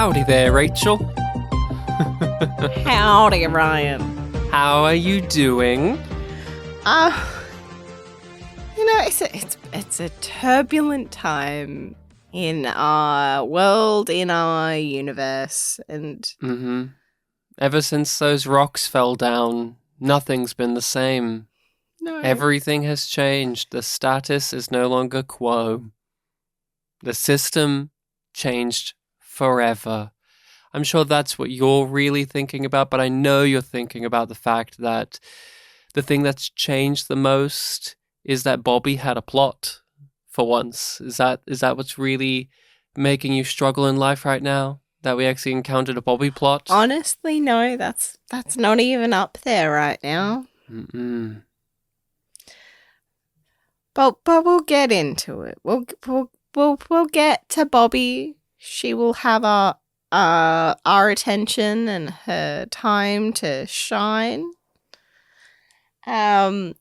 Howdy there, Rachel. Howdy, Ryan. How are you doing? It's a turbulent time in our world, in our universe, and Ever since those rocks fell down, nothing's been the same. no, Everything has changed. The status is no longer quo. The system changed forever. I'm sure that's what you're really thinking about, but I know you're thinking about the fact that the thing that's changed the most is that Bobby had a plot for once. Is that what's really making you struggle in life right now? That we actually encountered a Bobby plot? honestly, no, that's not even up there right now. But we'll get into it. We'll get to Bobby. She will have our attention and her time to shine. But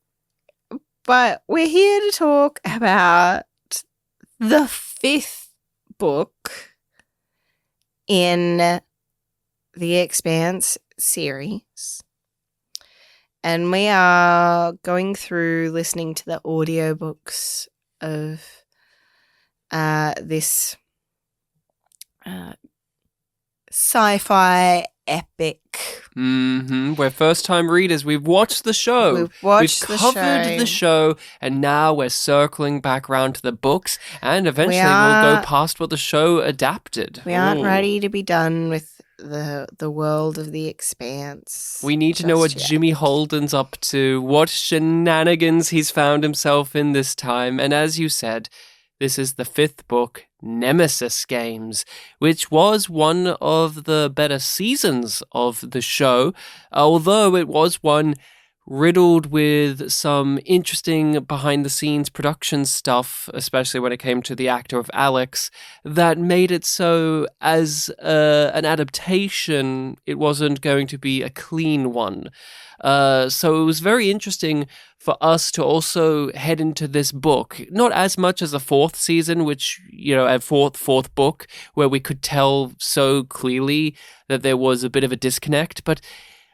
we're here to talk about the fifth book in the Expanse series. And we are going through listening to the audiobooks of this sci-fi epic. We're first-time readers. We've watched the show. We've covered the show, and now we're circling back around to the books, and eventually we'll go past what the show adapted. We aren't ready to be done with the world of the Expanse. We need to know what Jimmy Holden's up to, what shenanigans he's found himself in this time, and as you said, this is the fifth book, Nemesis Games, which was one of the better seasons of the show, although it was one riddled with some interesting behind-the-scenes production stuff, especially when it came to the actor of Alex, that made it so as an adaptation, it wasn't going to be a clean one. So it was very interesting for us to also head into this book, not as much as the fourth season, which, a fourth book, where we could tell so clearly that there was a bit of a disconnect, but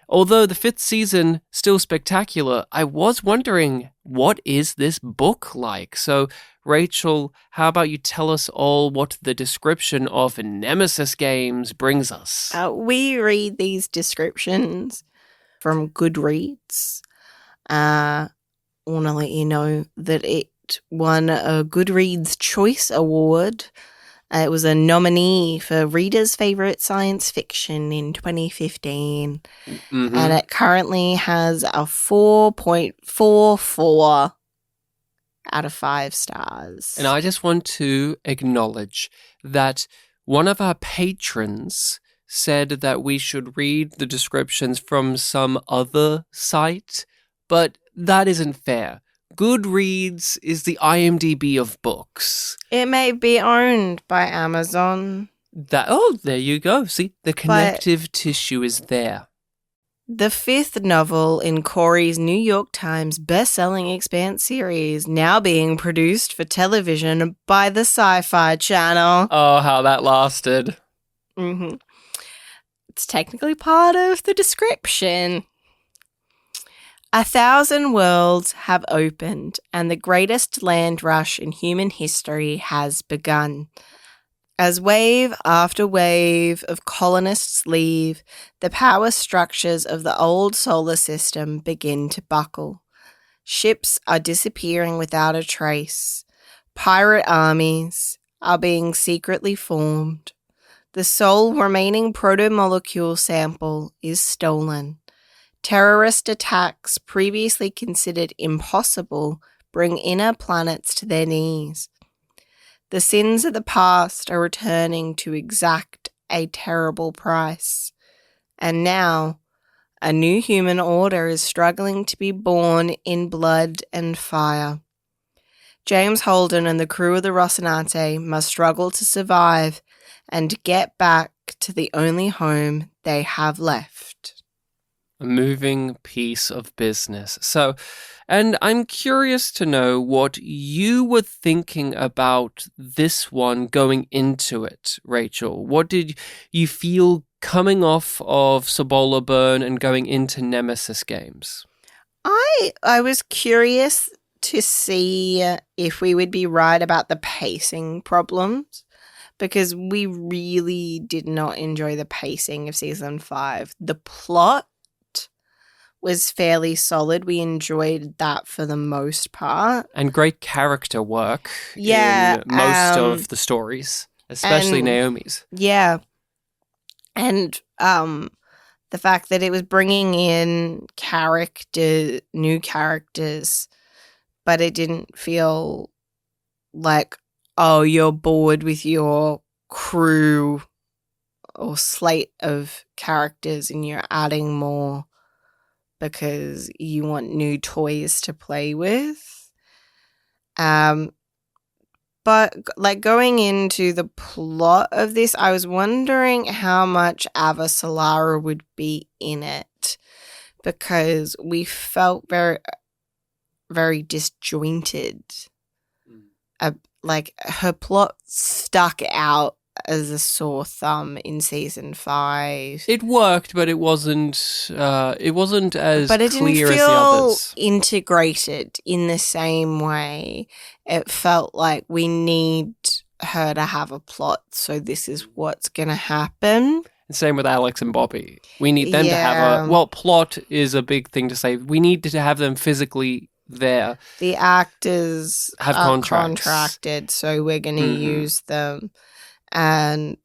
although the fifth season still spectacular, I was wondering, what is this book like? So, Rachel, how about you tell us all what the description of Nemesis Games brings us? We read these descriptions from Goodreads. I want to let you know that it won a Goodreads Choice Award. It was a nominee for Reader's Favorite Science Fiction in 2015. And it currently has a 4.44 out of 5 stars. And I just want to acknowledge that one of our patrons said that we should read the descriptions from some other site, but that isn't fair. Goodreads is the IMDb of books. It may be owned by Amazon. There you go. See, the connective tissue is there. The fifth novel in Corey's New York Times best-selling Expanse series, now being produced for television by the Sci-Fi channel. Oh, how that lasted. It's technically part of the description. 1,000 worlds have opened, and the greatest land rush in human history has begun. As wave after wave of colonists leave, the power structures of the old solar system begin to buckle. Ships are disappearing without a trace. Pirate armies are being secretly formed. The sole remaining proto-molecule sample is stolen. Terrorist attacks previously considered impossible bring inner planets to their knees. The sins of the past are returning to exact a terrible price. And now, a new human order is struggling to be born in blood and fire. James Holden and the crew of the Rocinante must struggle to survive and get back to the only home they have left. A moving piece of business. So, and I'm curious to know what you were thinking about this one going into it, Rachel. What did you feel coming off of Sobola Burn and going into Nemesis games? I was curious to see if we would be right about the pacing problems, because we really did not enjoy the pacing of season 5. The plot was fairly solid. We enjoyed that for the most part. And great character work Yeah, in most of the stories, especially Naomi's. Yeah. And the fact that it was bringing in new characters, but it didn't feel like, oh, you're bored with your crew or slate of characters and you're adding more because you want new toys to play with. But like going into the plot of this, I was wondering how much Ava Solara would be in it, because we felt very, very disjointed. Like her plot stuck out as a sore thumb in season 5. It worked, but it wasn't as but it clear didn't as the feel others. integrated in the same way. It felt like we need her to have a plot, so this is what's going to happen. Same with Alex and Bobby. We need them to have plot is a big thing to say. We need to have them physically there. The actors have are contracted, so we're going to use them. And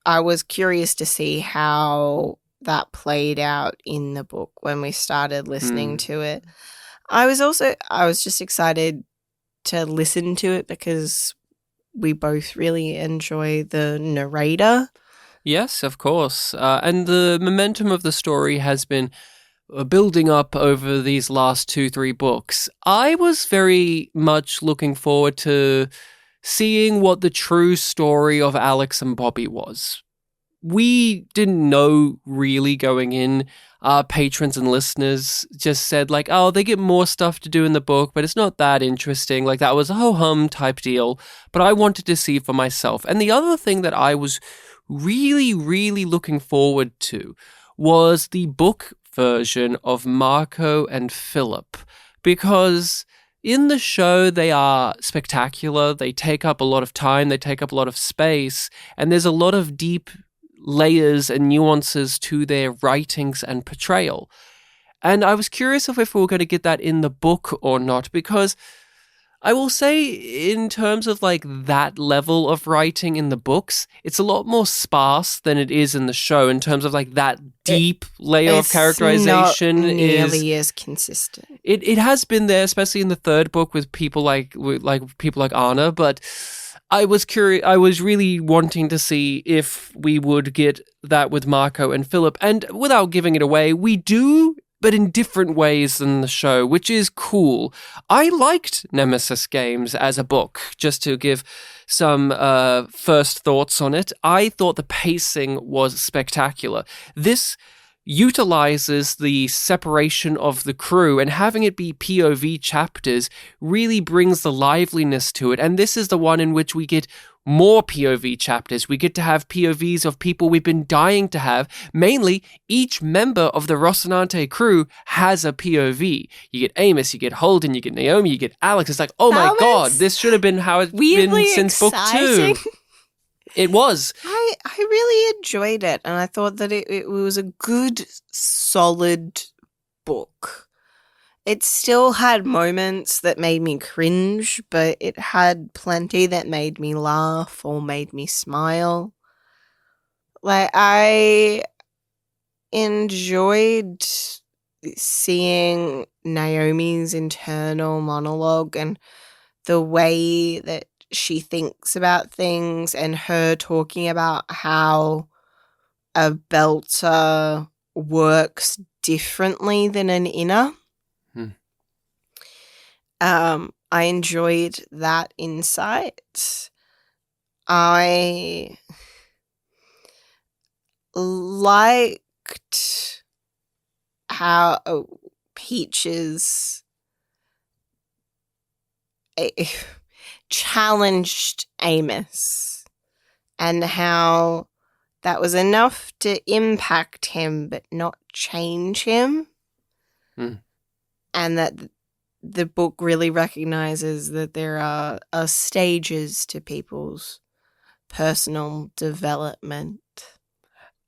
I was curious to see how that played out in the book when we started listening to it. I was just excited to listen to it because we both really enjoy the narrator. Yes, of course. And the momentum of the story has been building up over these last 2-3 books. I was very much looking forward to seeing what the true story of Alex and Bobby was. We didn't know really going in. Our patrons and listeners just said like, oh, they get more stuff to do in the book, but it's not that interesting. Like that was a ho-hum type deal. But I wanted to see for myself. And the other thing that I was really, really looking forward to was the book version of Marco and Philip, because in the show, they are spectacular. They take up a lot of time. They take up a lot of space. And there's a lot of deep layers and nuances to their writings and portrayal. And I was curious if we were going to get that in the book or not, because I will say in terms of like that level of writing in the books, it's a lot more sparse than it is in the show in terms of like that deep layer of characterization. It's not nearly as consistent. It has been there, especially in the third book with people like Anna, but I was curious. I was really wanting to see if we would get that with Marco and Philip, and without giving it away, we do, but in different ways than the show, which is cool. I liked Nemesis games as a book, just to give some first thoughts on it. I thought the pacing was spectacular. This utilizes the separation of the crew, and having it be POV chapters really brings the liveliness to it. And this is the one in which we get more POV chapters. We get to have POVs of people we've been dying to have. Mainly, each member of the Rocinante crew has a POV. You get Amos, you get Holden, you get Naomi, you get Alex. It's like, oh my God, this should have been how it's been since exciting. book 2. It was. I really enjoyed it, and I thought that it was a good, solid book. It still had moments that made me cringe, but it had plenty that made me laugh or made me smile. Like, I enjoyed seeing Naomi's internal monologue and the way that she thinks about things, and her talking about how a belter works differently than an inner. I enjoyed that insight. I liked how Peaches challenged Amos and how that was enough to impact him but not change him. And that the book really recognizes that there are stages to people's personal development.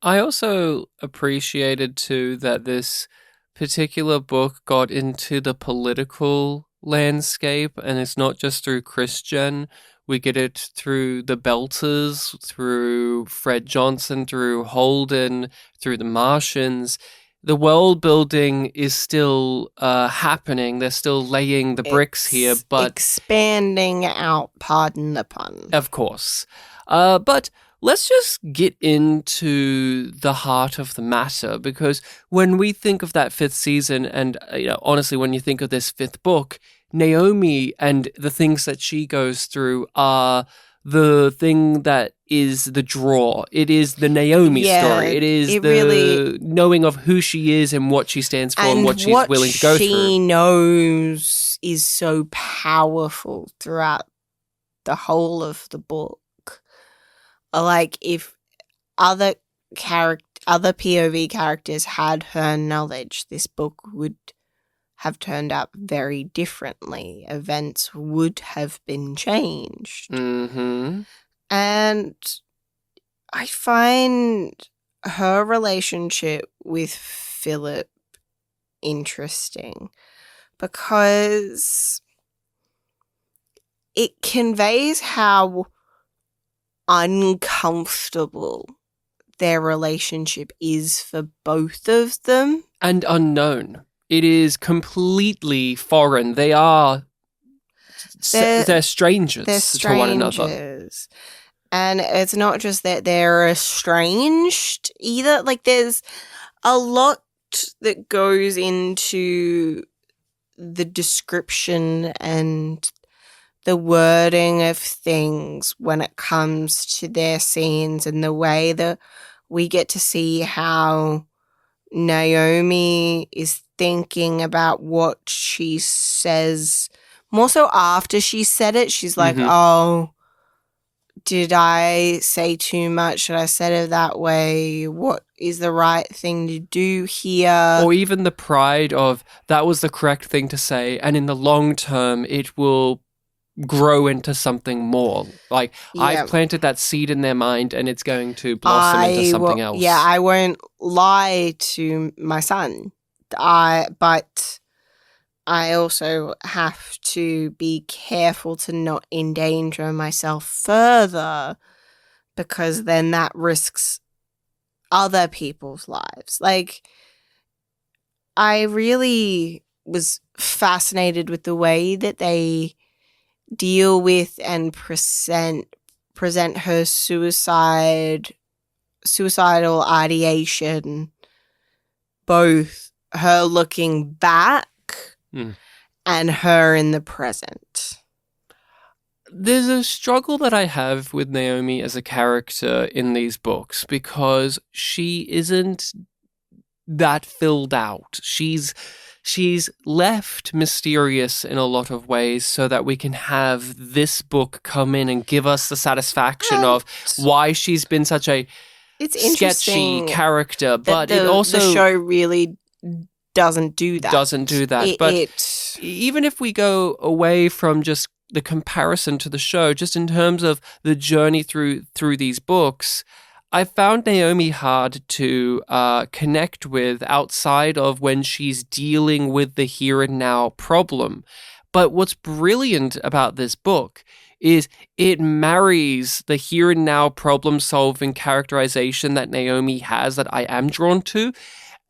I also appreciated too that this particular book got into the political landscape, and it's not just through Christian. We get it through the Belters, through Fred Johnson, through Holden, through the Martians. The world building is still happening. They're still laying the bricks here, but expanding out, pardon the pun. Of course. But let's just get into the heart of the matter, because when we think of that 5th season, and honestly, when you think of this 5th book, Naomi and the things that she goes through are the thing that is the draw. It is the Naomi story. It is the really, knowing of who she is and what she stands for and what she's willing to go through. What she knows is so powerful throughout the whole of the book. Like, if other POV characters had her knowledge, this book would have turned out very differently. Events would have been changed. Mm-hmm. And I find her relationship with Philip interesting because it conveys how uncomfortable their relationship is for both of them. And unknown. It is completely foreign. They are... They're strangers to one another. And it's not just that they're estranged either. Like, there's a lot that goes into the description and the wording of things when it comes to their scenes, and the way that we get to see how Naomi is thinking about what she says. More so after she said it, she's like, oh, did I say too much? Should I said it that way? What is the right thing to do here? Or even the pride of, that was the correct thing to say, and in the long term, it will grow into something more. Like, I've planted that seed in their mind, and it's going to blossom into something else. Yeah, I won't lie to my son. But I also have to be careful to not endanger myself further, because then that risks other people's lives. Like, I really was fascinated with the way that they deal with and present her suicidal ideation, both her looking back and her in the present. There's a struggle that I have with Naomi as a character in these books, because she isn't that filled out. She's left mysterious in a lot of ways so that we can have this book come in and give us the satisfaction of why she's been such a sketchy character. But it also... The show really doesn't do that. But even if we go away from just the comparison to the show, just in terms of the journey through these books, I found Naomi hard to connect with outside of when she's dealing with the here and now problem. But what's brilliant about this book is it marries the here and now problem-solving characterization that Naomi has, that I am drawn to,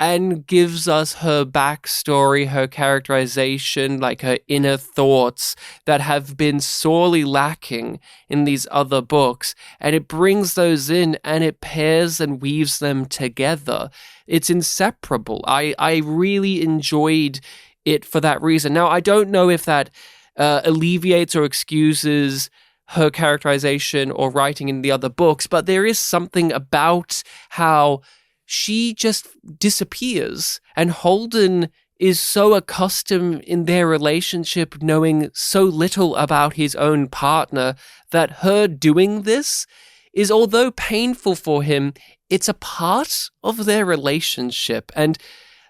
and gives us her backstory, her characterization, like her inner thoughts that have been sorely lacking in these other books. And it brings those in and it pairs and weaves them together. It's inseparable. I really enjoyed it for that reason. Now, I don't know if that alleviates or excuses her characterization or writing in the other books, but there is something about how she just disappears. And Holden is so accustomed in their relationship knowing so little about his own partner that her doing this is, although painful for him, it's a part of their relationship. And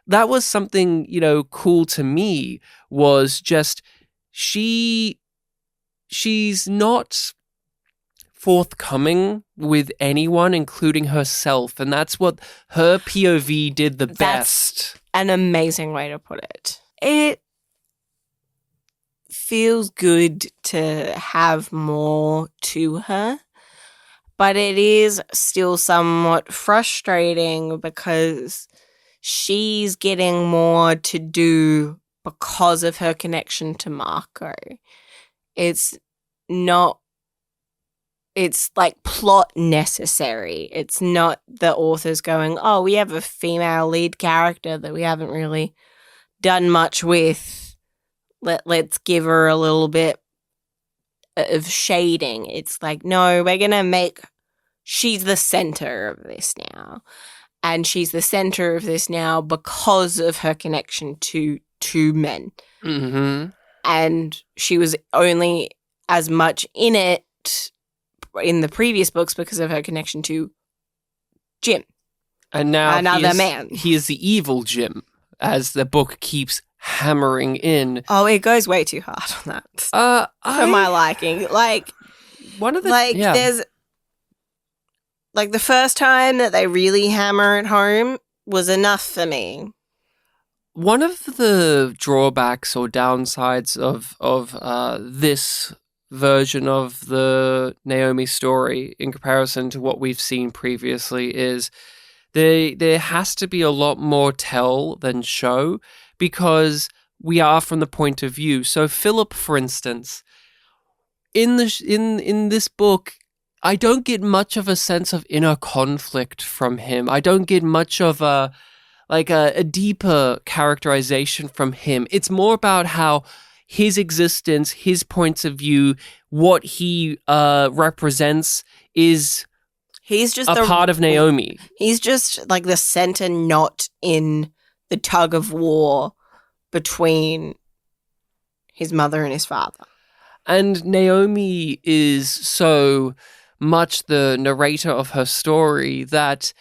that was something, cool to me, was just she's not forthcoming with anyone, including herself. And that's what her POV did the best. An amazing way to put it. It feels good to have more to her, but it is still somewhat frustrating because she's getting more to do because of her connection to Marco. It's like plot necessary. It's not the authors going, oh, we have a female lead character that we haven't really done much with. Let's give her a little bit of shading. It's like, no, we're going to make, she's the center of this now. And she's the center of this now because of her connection to two men. Mm-hmm. And she was only as much in it in the previous books because of her connection to Jim. And now another man. He is the evil Jim, as the book keeps hammering in. Oh, it goes way too hard on that. For my liking. Like, one of the there's like the first time that they really hammer it home was enough for me. One of the drawbacks or downsides of this version of the Naomi story in comparison to what we've seen previously is there has to be a lot more tell than show, because we are from the point of view. So Philip, for instance, in this book, I don't get much of a sense of inner conflict from him. I don't get much of a deeper characterization from him. It's more about how his existence, his points of view, what he represents is he's just a part of Naomi. He's just like the center knot in the tug of war between his mother and his father. And Naomi is so much the narrator of her story that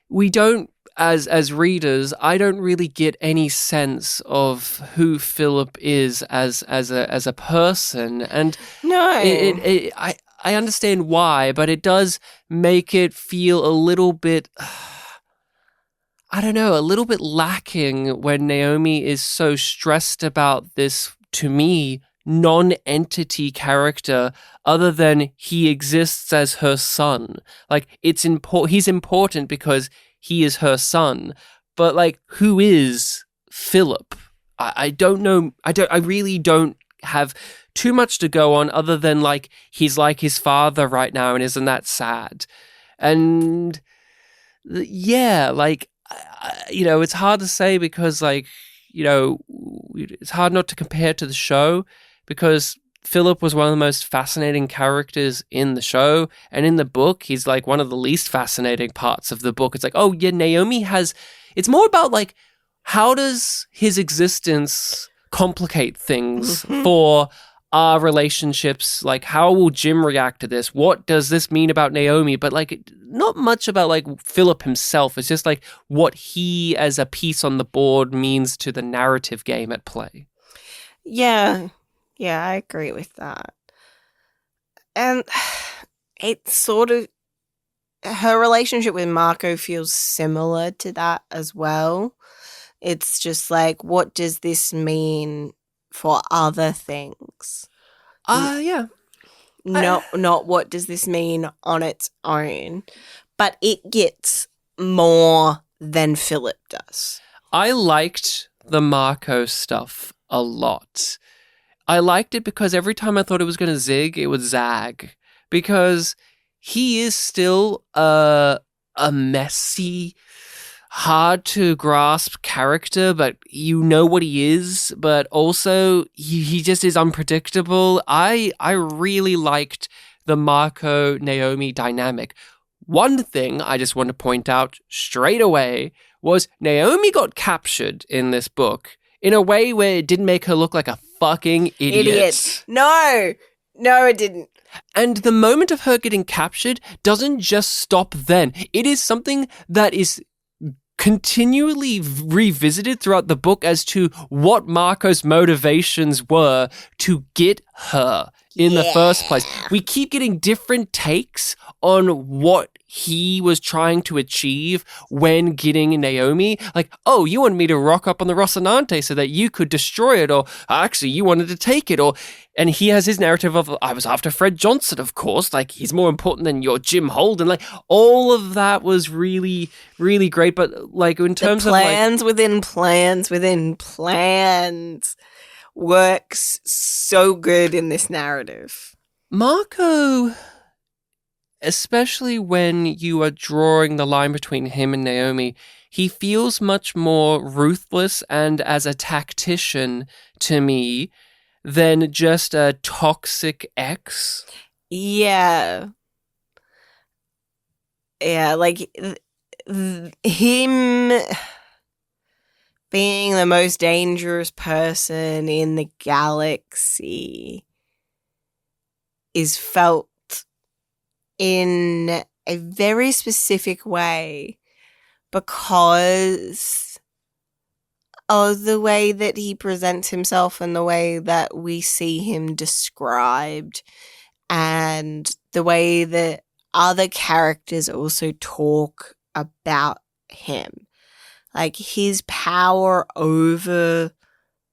we don't, as readers, I don't really get any sense of who Philip is as a person. And no, I understand why, but it does make it feel a little bit, I don't know, a little bit lacking when Naomi is so stressed about this, to me, non-entity character other than he exists as her son. Like, he's important because he is her son, but like, who is Philip? I don't know. I really don't have too much to go on other than like, he's like his father right now, and isn't that sad? And yeah, like, it's hard to say because like, it's hard not to compare to the show, because Philip was one of the most fascinating characters in the show, and in the book, he's like one of the least fascinating parts of the book. It's like, oh yeah, Naomi it's more about like, how does his existence complicate things for our relationships? Like, how will Jim react to this? What does this mean about Naomi? But like, not much about like Philip himself. It's just like what he as a piece on the board means to the narrative game at play. Yeah, I agree with that. And it's sort of, her relationship with Marco feels similar to that as well. It's just like, what does this mean for other things? Yeah. Not what does this mean on its own, but it gets more than Philip does. I liked the Marco stuff a lot. I liked it because every time I thought it was going to zig, it would zag. Because he is still a messy, hard to grasp character, but you know what he is. But also, he just is unpredictable. I really liked the Marco-Naomi dynamic. one thing I just want to point out straight away was Naomi got captured in this book in a way where it didn't make her look like a fucking idiot. No, it didn't. And the moment of her getting captured doesn't just stop then. It is something that is continually revisited throughout the book as to what Marco's motivations were to get her in the first place. We keep getting different takes on what he was trying to achieve when getting Naomi. Like, oh, you wanted me to rock up on the Rocinante so that you could destroy it, or actually you wanted to take it, and he has his narrative of, I was after Fred Johnson, of course, like he's more important than your Jim Holden. Like all of that was really, really great. But like in terms of plans within plans within plans works so good in this narrative. Marco, especially when you are drawing the line between him and Naomi, he feels much more ruthless and as a tactician to me than just a toxic ex. Yeah. Yeah, like him being the most dangerous person in the galaxy is felt in a very specific way because of the way that he presents himself and the way that we see him described and the way that other characters also talk about him. Like his power over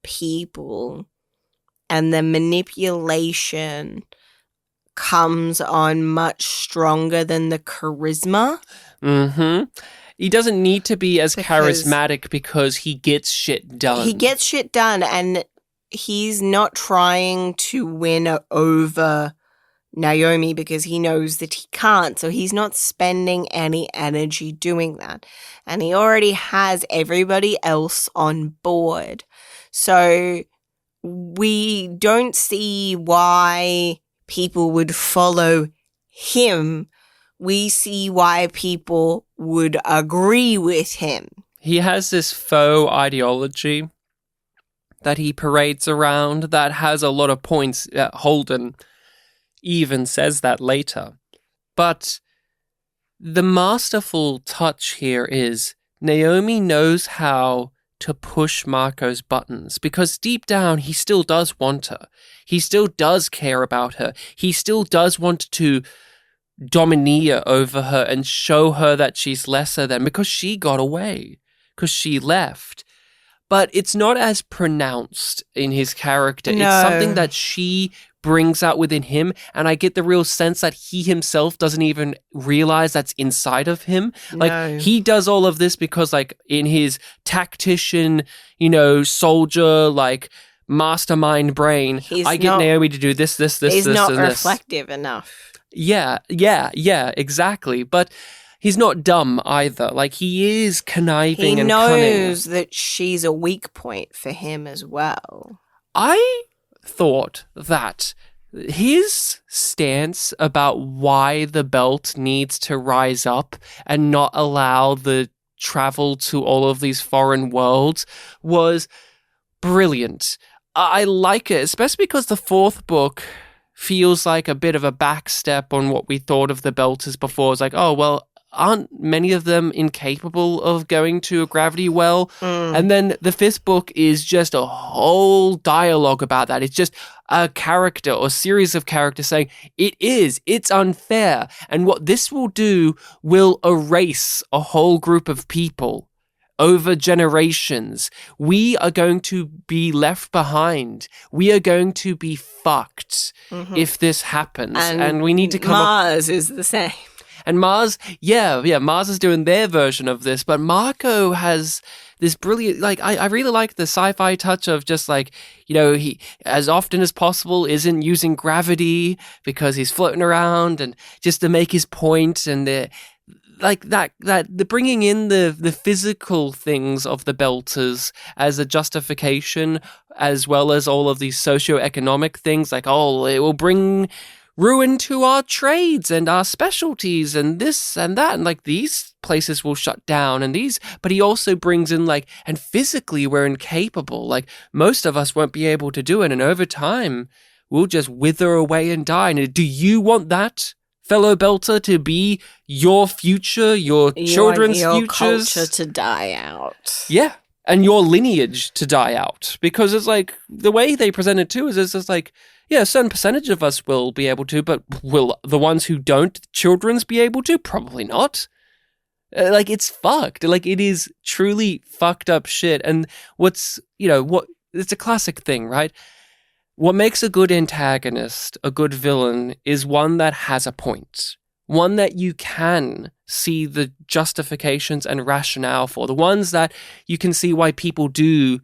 people and the manipulation comes on much stronger than the charisma. Mm-hmm. He doesn't need to be as charismatic because he gets shit done. He gets shit done, and he's not trying to win over Naomi because he knows that he can't. So he's not spending any energy doing that. And he already has everybody else on board. So we don't see why people would follow him. We see why people would agree with him. He has this faux ideology that he parades around that has a lot of points. Holden even says that later. But the masterful touch here is Naomi knows how to push Marco's buttons because deep down he still does want her. He still does care about her. He still does want to domineer over her and show her that she's lesser than because she got away, because she left. But it's not as pronounced in his character. No. It's something that she brings out within him, and I get the real sense that he himself doesn't even realize that's inside of him. Like, he does all of this because, like, in his tactician, soldier, like, mastermind brain, I get Naomi to do this, he's not reflective enough. Yeah, exactly. But he's not dumb either. Like, he is conniving and cunning. He knows that she's a weak point for him as well. I thought that his stance about why the belt needs to rise up and not allow the travel to all of these foreign worlds was brilliant. I like it, especially because the fourth book feels like a bit of a backstep on what we thought of the belters before. It's like, oh, well, aren't many of them incapable of going to a gravity well? And then the fifth book is just a whole dialogue about that. It's just a character or series of characters saying, it's unfair. And what this will do will erase a whole group of people over generations. We are going to be left behind. We are going to be fucked if this happens. And we need to come Mars is the same. And Mars, Mars is doing their version of this, but Marco has this brilliant, like, I really like the sci-fi touch of just like, he, as often as possible, isn't using gravity because he's floating around and just to make his point, and the bringing in the physical things of the belters as a justification, as well as all of these socioeconomic things, like, oh, it will bring ruin to our trades and our specialties and this and that. And like these places will shut down and these, but he also brings in like, and physically we're incapable. Like most of us won't be able to do it. And over time, we'll just wither away and die. And do you want that, fellow Belter, to be your future, your children's want your futures? culture to die out. Yeah. And your lineage to die out. Because it's like, the way they present it too is it's just like, yeah, a certain percentage of us will be able to, but will the ones who don't, children's, be able to? Probably not. Like, it's fucked. Like, it is truly fucked up shit. And it's a classic thing, right? What makes a good antagonist, a good villain, is one that has a point. One that you can see the justifications and rationale for. The ones that you can see why people do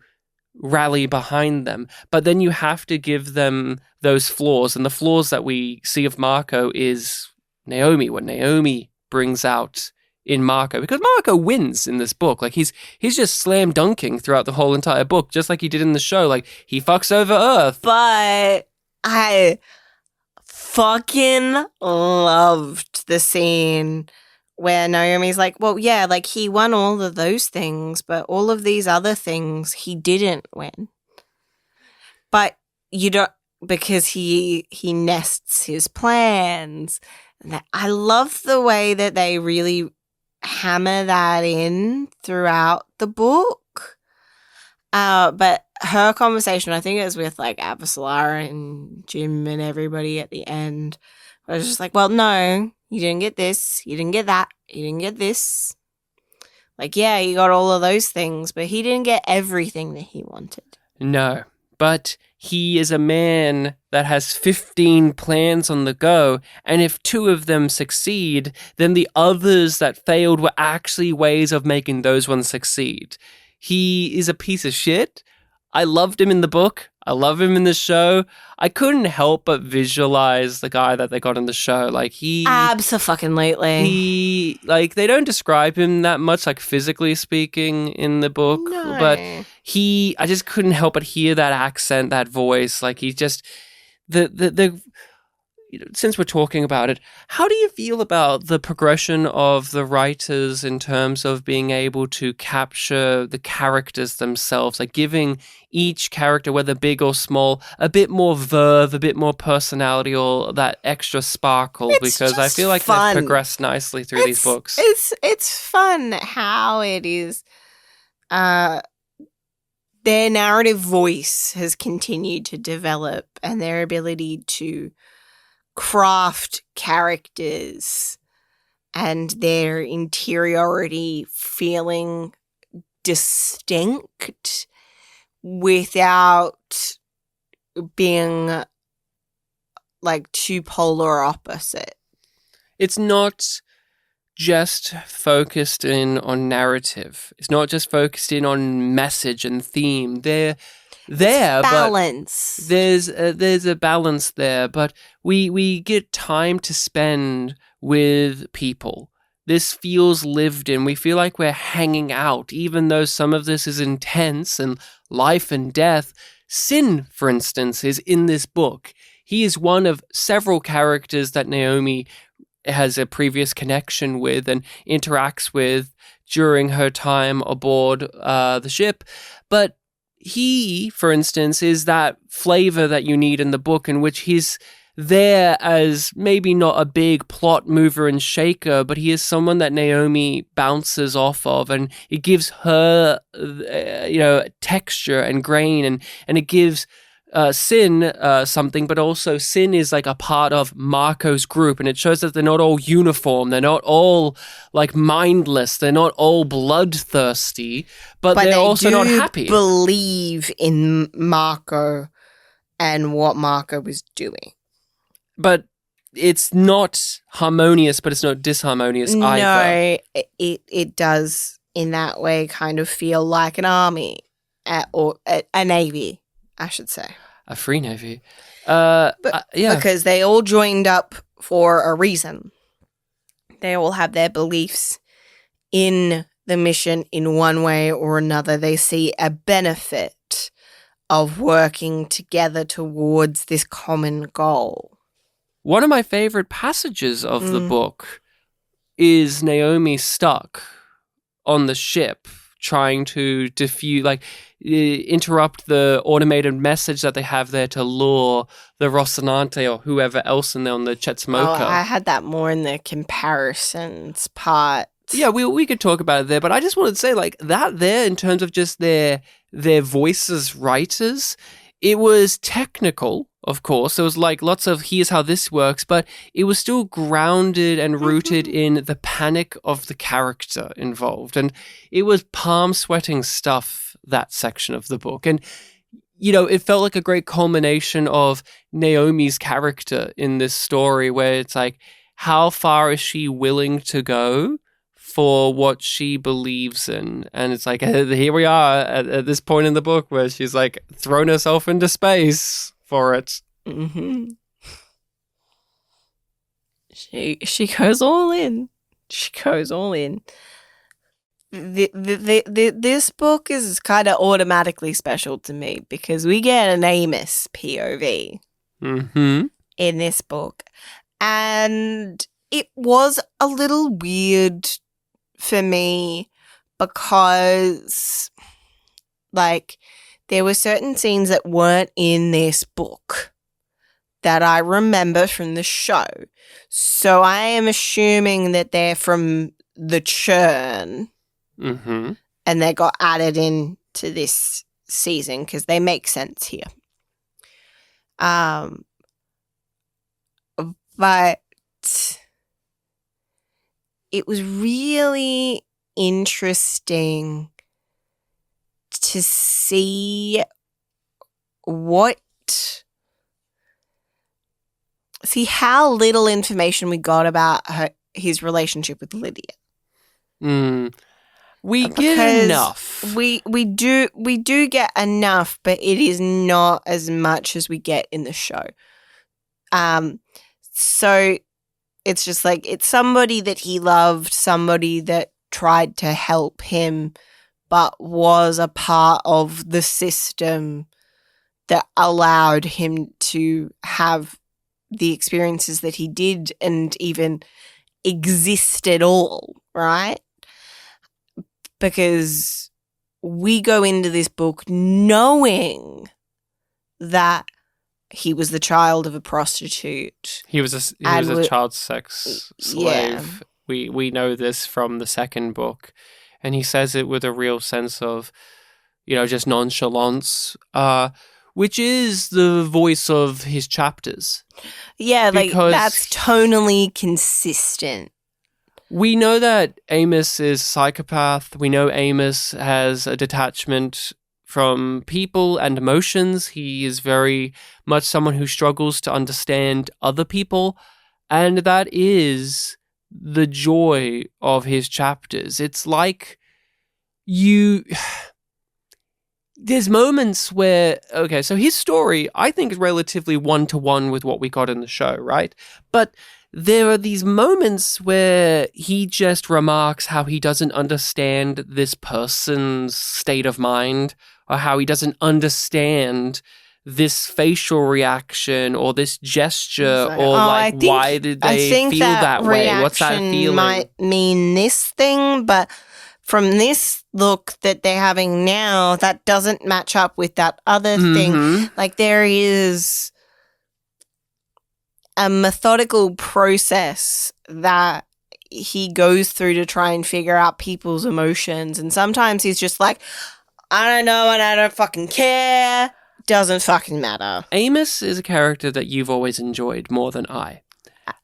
rally behind them. But then you have to give them those flaws. And the flaws that we see of Marco is Naomi, what Naomi brings out in Marco. Because Marco wins in this book. Like, he's just slam dunking throughout the whole entire book, just like he did in the show. Like, he fucks over Earth. But I fucking loved the scene where Naomi's like, well, yeah, like he won all of those things, but all of these other things he didn't win. But you don't, because he nests his plans. And I love the way that they really hammer that in throughout the book. But her conversation, I think it was with like Avasala and Jim and everybody at the end, I was just like, well, no, you didn't get this, you didn't get that, you didn't get this. Like, yeah, he got all of those things, but he didn't get everything that he wanted. No, but he is a man that has 15 plans on the go, and if 2 of them succeed, then the others that failed were actually ways of making those ones succeed. He is a piece of shit. I loved him in the book. I love him in the show. I couldn't help but visualize the guy that they got in the show. Like, Abso-fucking-lately. They don't describe him that much, like, physically speaking in the book. No. But I just couldn't help but hear that accent, that voice. Like, he just, since we're talking about it, how do you feel about the progression of the writers in terms of being able to capture the characters themselves, like giving each character, whether big or small, a bit more verve, a bit more personality, or that extra sparkle? Because I feel like they've progressed nicely through these books. It's fun how it is. Their narrative voice has continued to develop, and their ability to craft characters and their interiority feeling distinct without being like too polar opposite. It's not just focused in on narrative. It's not just focused in on message and theme. They're there, balance. But there's a balance there, but we get time to spend with people. This feels lived in. We feel like we're hanging out, even though some of this is intense and life and death. Sin, for instance, is in this book. He is one of several characters that Naomi has a previous connection with and interacts with during her time aboard the ship. But he, for instance, is that flavor that you need in the book, in which he's there as maybe not a big plot mover and shaker, but he is someone that Naomi bounces off of, and it gives her, texture and grain, and it gives Sin something, but also Sin is like a part of Marco's group, and it shows that they're not all uniform, they're not all like mindless, they're not all bloodthirsty, but they're also not happy. Believe in Marco and what Marco was doing. But it's not harmonious, but it's not disharmonious either. No, it does in that way kind of feel like an army or a navy, I should say. A free navy. Yeah. Because they all joined up for a reason. They all have their beliefs in the mission in one way or another. They see a benefit of working together towards this common goal. one of my favorite passages of the book is Naomi stuck on the ship trying to interrupt the automated message that they have there to lure the Rocinante or whoever else in there on the Chetzemoka. Oh, I had that more in the comparisons part. Yeah, we could talk about it there, but I just wanted to say, like, that there in terms of just their voice as writers, it was technical, of course. There was like lots of here's how this works, but it was still grounded and rooted in the panic of the character involved. And it was palm sweating stuff, that section of the book. And, you know, it felt like a great culmination of Naomi's character in this story where it's like, how far is she willing to go for what she believes in? And it's like, here we are at this point in the book where she's like thrown herself into space for it. Mm-hmm. She goes all in. She goes all in. This book is kind of automatically special to me because we get an Amos POV in this book. And it was a little weird for me because, like, there were certain scenes that weren't in this book that I remember from the show. So I am assuming that they're from the churn and they got added in to this season because they make sense here. But it was really interesting to see how little information we got about his relationship with Lydia. We get enough. We do get enough, but it is not as much as we get in the show. So it's just like, it's somebody that he loved, somebody that tried to help him, but was a part of the system that allowed him to have the experiences that he did and even exist at all, right? Because we go into this book knowing that he was the child of a prostitute. He was a child sex slave. Yeah. We know this from the second book. And he says it with a real sense of, you know, just nonchalance, which is the voice of his chapters. Yeah, like, that's tonally consistent. We know that Amos is a psychopath. We know Amos has a detachment from people and emotions. He is very much someone who struggles to understand other people. And that is the joy of his chapters. It's like there's moments where, okay, so his story, I think, is relatively one-to-one with what we got in the show, right? But there are these moments where he just remarks how he doesn't understand this person's state of mind, or how he doesn't understand this facial reaction or this gesture, why did they feel that way? What's that feeling? Might mean this thing, but from this look that they're having now, that doesn't match up with that other thing. Like, there is a methodical process that he goes through to try and figure out people's emotions. And sometimes he's just like, I don't know and I don't fucking care. Doesn't fucking matter. Amos is a character that you've always enjoyed more than I.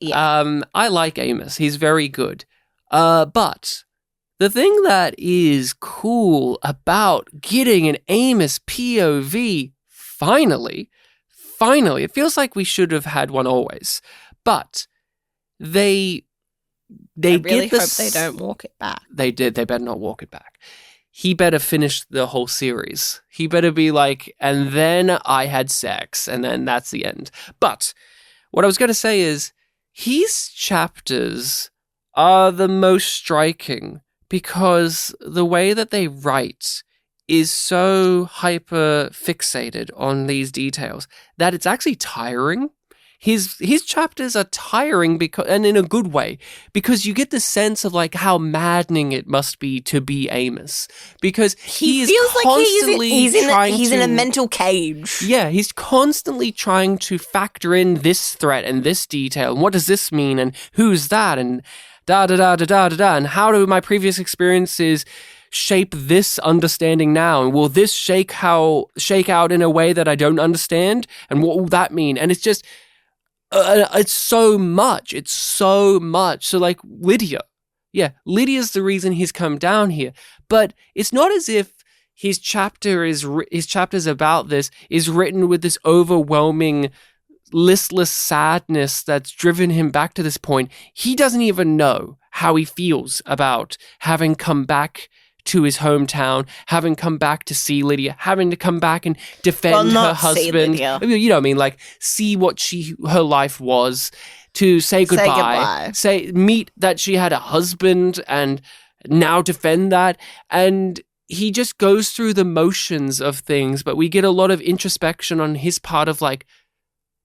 Yeah. I like Amos. He's very good. But the thing that is cool about getting an Amos POV, finally, it feels like we should have had one always. But they really hope they don't walk it back. They did. They better not walk it back. He better finish the whole series. He better be like, and then I had sex, and then that's the end. But what I was going to say is, his chapters are the most striking because the way that they write is so hyper fixated on these details that it's actually tiring. his chapters are tiring because, and in a good way, because you get the sense of like how maddening it must be to be Amos, because he is feels constantly like he's in a mental cage. Yeah, he's constantly trying to factor in this threat and this detail, and what does this mean, and who's that, and da da da da da da da, and how do my previous experiences shape this understanding now, and will this shake out in a way that I don't understand, and what will that mean? And it's just it's so much. So like Lydia's the reason he's come down here, but it's not as if his chapters about this is written with this overwhelming listless sadness that's driven him back to this point. He doesn't even know how he feels about having come back to his hometown, having come back to see Lydia, having to come back and defend her husband. You know what I mean? Like, see what her life was, to say goodbye. Meet that she had a husband and now defend that. And he just goes through the motions of things, but we get a lot of introspection on his part of like,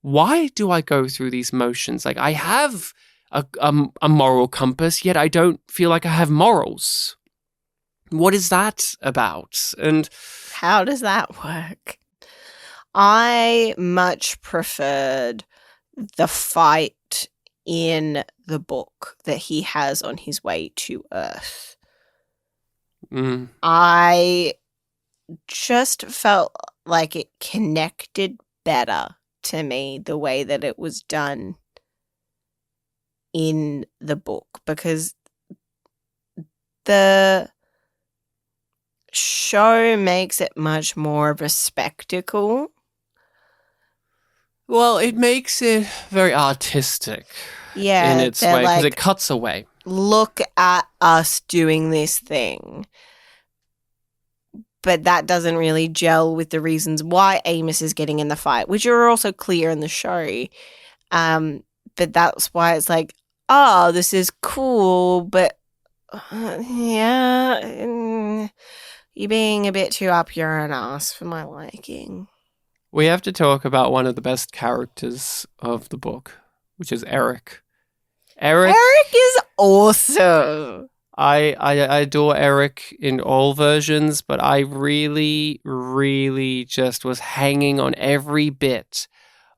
why do I go through these motions? Like, I have a moral compass, yet I don't feel like I have morals. What is that about? And how does that work? I much preferred the fight in the book that he has on his way to Earth. I just felt like it connected better to me the way that it was done in the book, because the show makes it much more of a spectacle. Well, it makes it very artistic in its way, because it cuts away. Look at us doing this thing. But that doesn't really gel with the reasons why Amos is getting in the fight, which are also clear in the show. But that's why it's like, oh, this is cool, but you're being a bit too up your own ass for my liking. We have to talk about one of the best characters of the book, which is Eric. Eric is awesome. I adore Eric in all versions, but I really, really just was hanging on every bit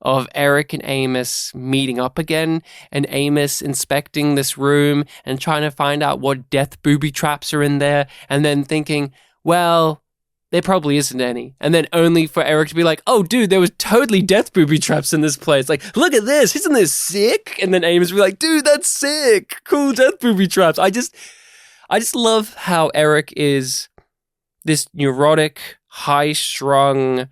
of Eric and Amos meeting up again, and Amos inspecting this room and trying to find out what death booby traps are in there, and then thinking, well, there probably isn't any. And then only for Eric to be like, oh, dude, there was totally death booby traps in this place. Like, look at this. Isn't this sick? And then Amos would be like, dude, that's sick. Cool death booby traps. I just love how Eric is this neurotic, high-strung,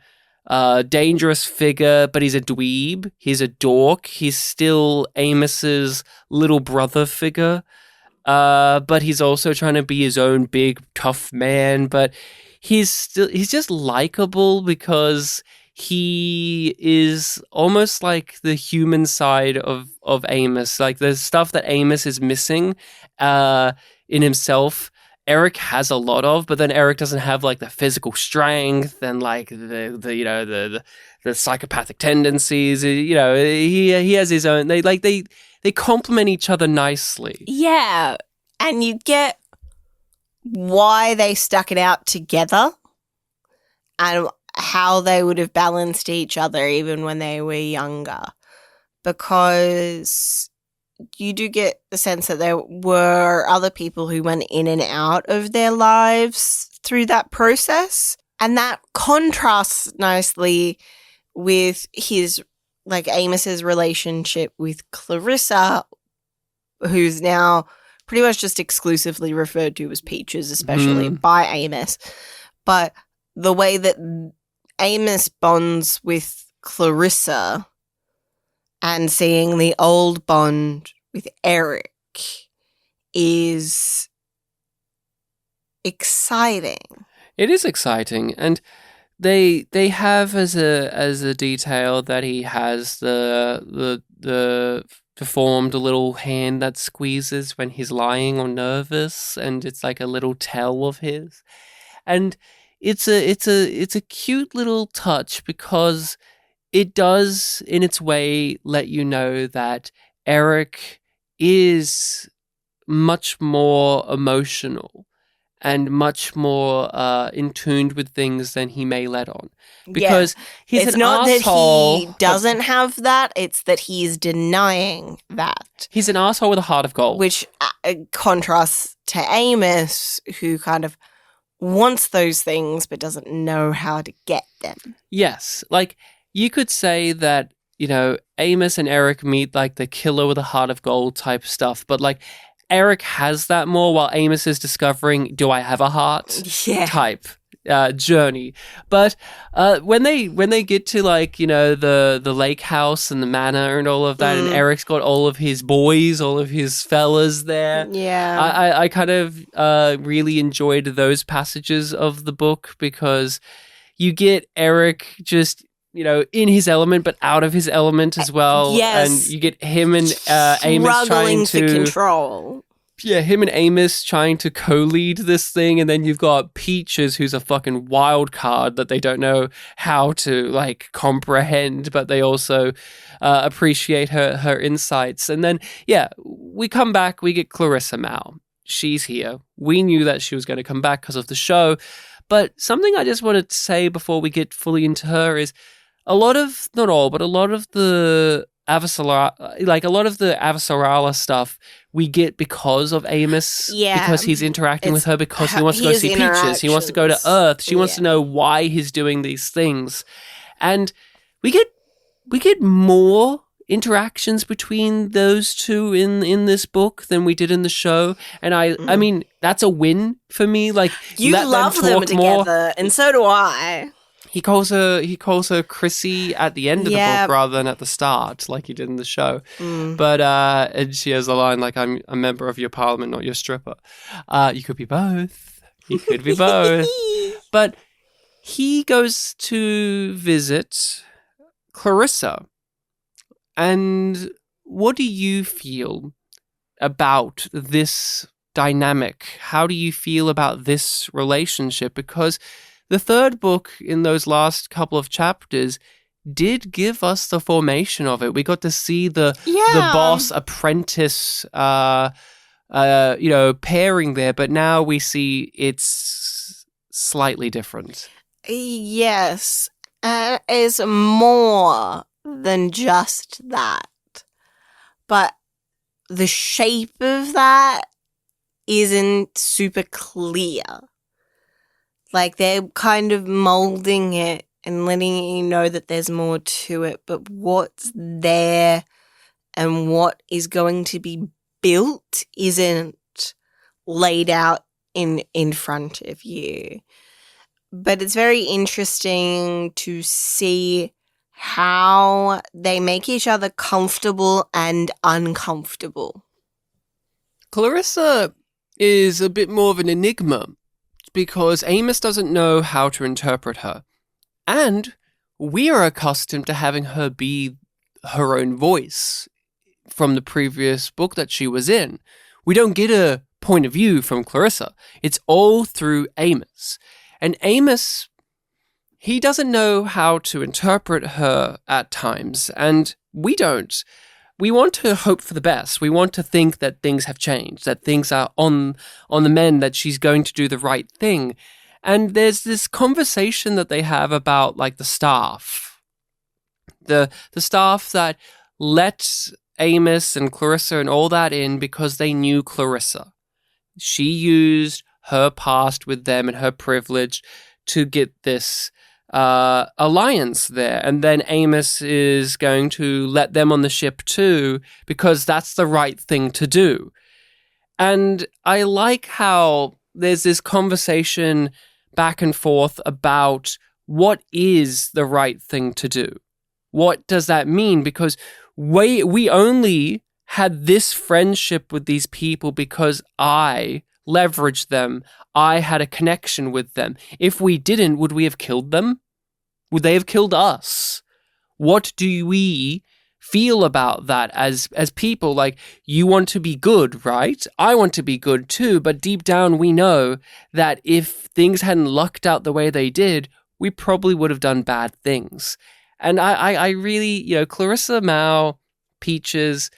dangerous figure, but he's a dweeb. He's a dork. He's still Amos's little brother figure. But he's also trying to be his own big, tough man. But he's just likable because he is almost like the human side of Amos. Like the stuff that Amos is missing in himself, Eric has a lot of, but then Eric doesn't have like the physical strength and like the psychopathic tendencies. You know, he has his own. They complement each other nicely. Yeah, and you get why they stuck it out together and how they would have balanced each other even when they were younger, because you do get the sense that there were other people who went in and out of their lives through that process, and that contrasts nicely with Amos's relationship with Clarissa, who's now pretty much just exclusively referred to as Peaches, especially by Amos. But the way that Amos bonds with Clarissa and seeing the old bond with Eric is exciting. It is exciting, and they have as a detail that he has the deformed little hand that squeezes when he's lying or nervous, and it's like a little tell of his, and it's a cute little touch because it does, in its way, let you know that Eric is much more emotional and much more in tune with things than he may let on. Because he's it's an not asshole. that he doesn't have that, it's that he's denying that. He's an asshole with a heart of gold. Which contrasts to Amos, who kind of wants those things but doesn't know how to get them. Yes. Like, you could say that, you know, Amos and Eric meet like the killer with a heart of gold type stuff, but like Eric has that more while Amos is discovering, do I have a heart type journey. But when they get to like, you know, the lake house and the manor and all of that, and Eric's got all of his boys, all of his fellas there. Yeah. I kind of really enjoyed those passages of the book because you get Eric just, you know, in his element, but out of his element as well. Yes. And you get him and Amos trying to control. Yeah, him and Amos trying to co-lead this thing, and then you've got Peaches, who's a fucking wild card that they don't know how to, like, comprehend, but they also appreciate her insights. And then, yeah, we come back, we get Clarissa Mao. She's here. We knew that she was going to come back because of the show, but something I just wanted to say before we get fully into her is a lot of, not all, but a lot of the Avasarala stuff we get because of Amos, because he's interacting with her, because he wants to go see Peaches, he wants to go to Earth, she wants to know why he's doing these things, and we get more interactions between those two in this book than we did in the show, and I mean that's a win for me. Like, you love them together, and so do I. He calls her Chrissy at the end of the book rather than at the start, like he did in the show. But and she has a line like, "I'm a member of your parliament, not your stripper." You could be both. You could be both. But he goes to visit Clarissa. And what do you feel about this dynamic? How do you feel about this relationship? Because the third book in those last couple of chapters did give us the formation of it. We got to see the boss apprentice, pairing there, but now we see it's slightly different. Yes, is more than just that, but the shape of that isn't super clear. Like, they're kind of molding it and letting you know that there's more to it, but what's there and what is going to be built isn't laid out in front of you. But it's very interesting to see how they make each other comfortable and uncomfortable. Clarissa is a bit more of an enigma, because Amos doesn't know how to interpret her. And we are accustomed to having her be her own voice from the previous book that she was in. We don't get a point of view from Clarissa. It's all through Amos. And Amos, he doesn't know how to interpret her at times, and we don't. We want to hope for the best. We want to think that things have changed, that things are on the mend, that she's going to do the right thing. And there's this conversation that they have about, like, the staff. The staff that let Amos and Clarissa and all that in because they knew Clarissa. She used her past with them and her privilege to get this alliance there, and then Amos is going to let them on the ship too because that's the right thing to do. And I like how there's this conversation back and forth about what is the right thing to do. What does that mean? Because we only had this friendship with these people because I leveraged them. I had a connection with them. If we didn't, would we have killed them? Would they have killed us? What do we feel about that as people? Like, you want to be good, right? I want to be good too, but deep down we know that if things hadn't lucked out the way they did, we probably would have done bad things. And I really, Clarissa Mao Peaches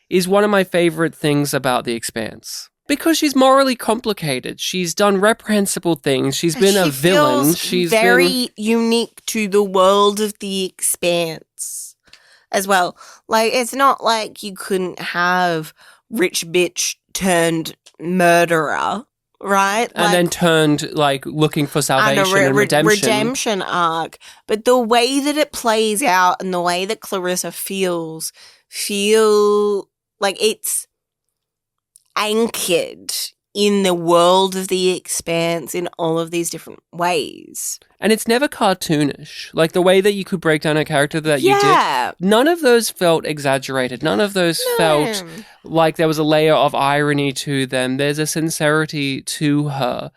is one of my favorite things about The Expanse. Because she's morally complicated. She's done reprehensible things. She's been a villain. She's very unique to the world of The Expanse as well. Like, it's not like you couldn't have rich bitch turned murderer, right? And then turned, looking for salvation and redemption. Redemption arc. But the way that it plays out and the way that Clarissa feel like it's anchored in the world of The Expanse in all of these different ways. And it's never cartoonish. Like, the way that you could break down a character that you did, none of those felt exaggerated. None of those felt like there was a layer of irony to them. There's a sincerity to her.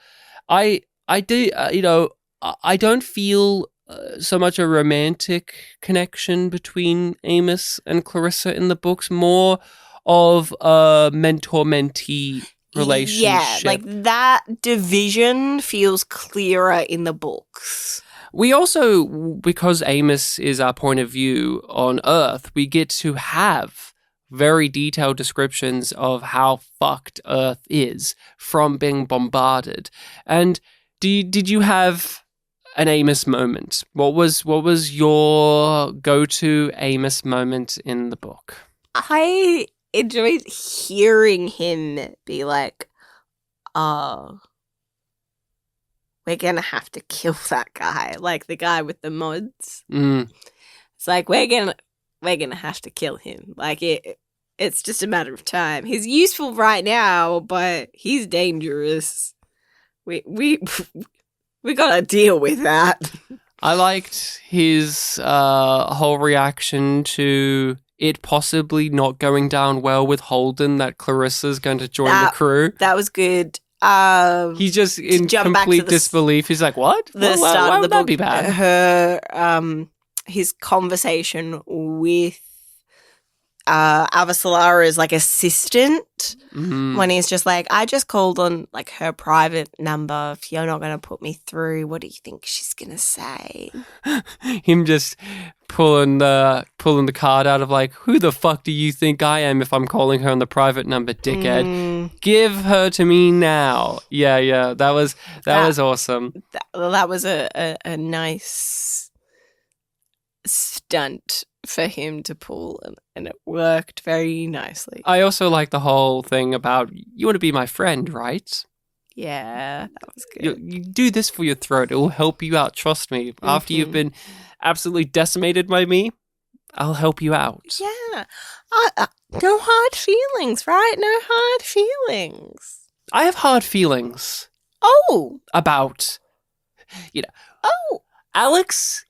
I don't feel so much a romantic connection between Amos and Clarissa in the books, more of a mentor-mentee relationship. Yeah, like that division feels clearer in the books. We also, because Amos is our point of view on Earth, we get to have very detailed descriptions of how fucked Earth is from being bombarded. And did you have an Amos moment? What was your go-to Amos moment in the book? I enjoyed hearing him be like, "Oh, we're gonna have to kill that guy," like the guy with the mods. It's like we're gonna have to kill him. Like it's just a matter of time. He's useful right now, but he's dangerous. We gotta deal with that. I liked his whole reaction to it possibly not going down well with Holden, that Clarissa's going to join the crew. That was good. He's just in complete disbelief. He's like, what? Why would that be bad? His conversation with Avasalara's assistant, when he's just like, I just called on her private number. If you're not going to put me through, what do you think she's going to say? Him just pulling the card out of who the fuck do you think I am if I'm calling her on the private number, dickhead? Give her to me now. Yeah, that was awesome. That was a nice stunt for him to pull, and it worked very nicely. I also like the whole thing about, you want to be my friend, right? Yeah, that was good. You do this for your throat. It will help you out, trust me. After you've been absolutely decimated by me, I'll help you out. Yeah. No hard feelings, right? No hard feelings. I have hard feelings. Oh. About, Alex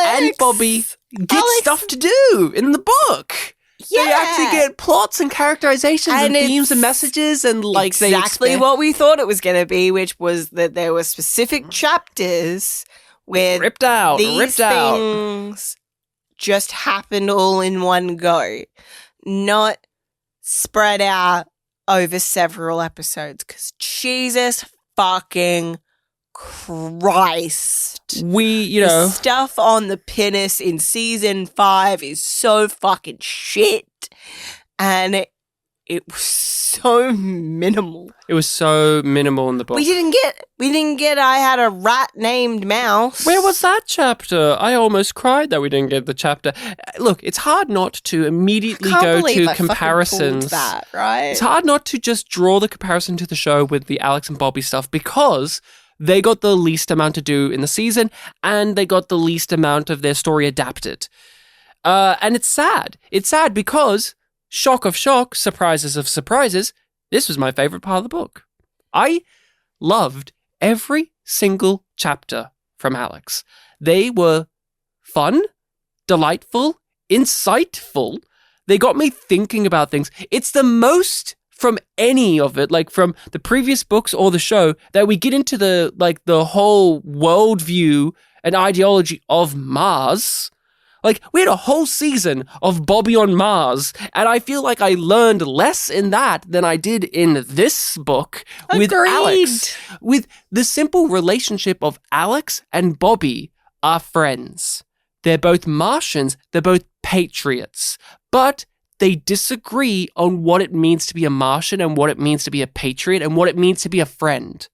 and Bobby get stuff to do in the book. Yeah. They actually get plots and characterizations and themes and messages and exactly what we thought it was going to be, which was that there were specific chapters where these things just happened all in one go, not spread out over several episodes, because Jesus fucking Christ. The stuff on the pinnace in season 5 is so fucking shit. And it was so minimal. It was so minimal in the book. We didn't get I had a rat named Mouse. Where was that chapter? I almost cried that we didn't get the chapter. Look, it's hard not to immediately go to comparisons. That, right? It's hard not to just draw the comparison to the show with the Alex and Bobby stuff, because they got the least amount to do in the season, and they got the least amount of their story adapted. And it's sad. It's sad because, shock of shock, surprises of surprises, this was my favorite part of the book. I loved every single chapter from Alex. They were fun, delightful, insightful. They got me thinking about things. It's the most from any of it, from the previous books or the show, that we get into the whole worldview and ideology of Mars. We had a whole season of Bobby on Mars, and I feel like I learned less in that than I did in this book with Alex. With the simple relationship of Alex and Bobby are friends. They're both Martians. They're both patriots. But they disagree on what it means to be a Martian and what it means to be a patriot and what it means to be a friend.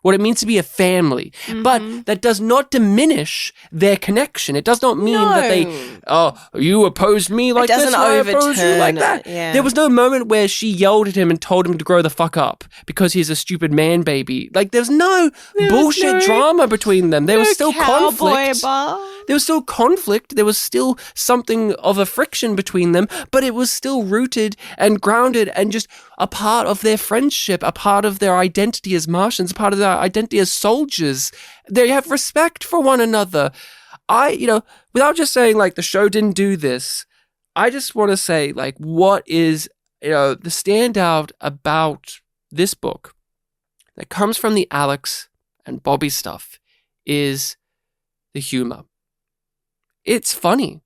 What it means to be a family. Mm-hmm. But that does not diminish their connection. It does not mean that they, you opposed me like this and I opposed you like that. Yeah. There was no moment where she yelled at him and told him to grow the fuck up because he's a stupid man baby. Like, there's no bullshit drama between them. There was still conflict. There was still conflict. There was still something of a friction between them, but it was still rooted and grounded and just a part of their friendship, a part of their identity as Martians, a part of their identity as soldiers. They have respect for one another. Without just saying like the show didn't do this, I just want to say like what is, the standout about this book that comes from the Alex and Bobby stuff is the humor. It's funny.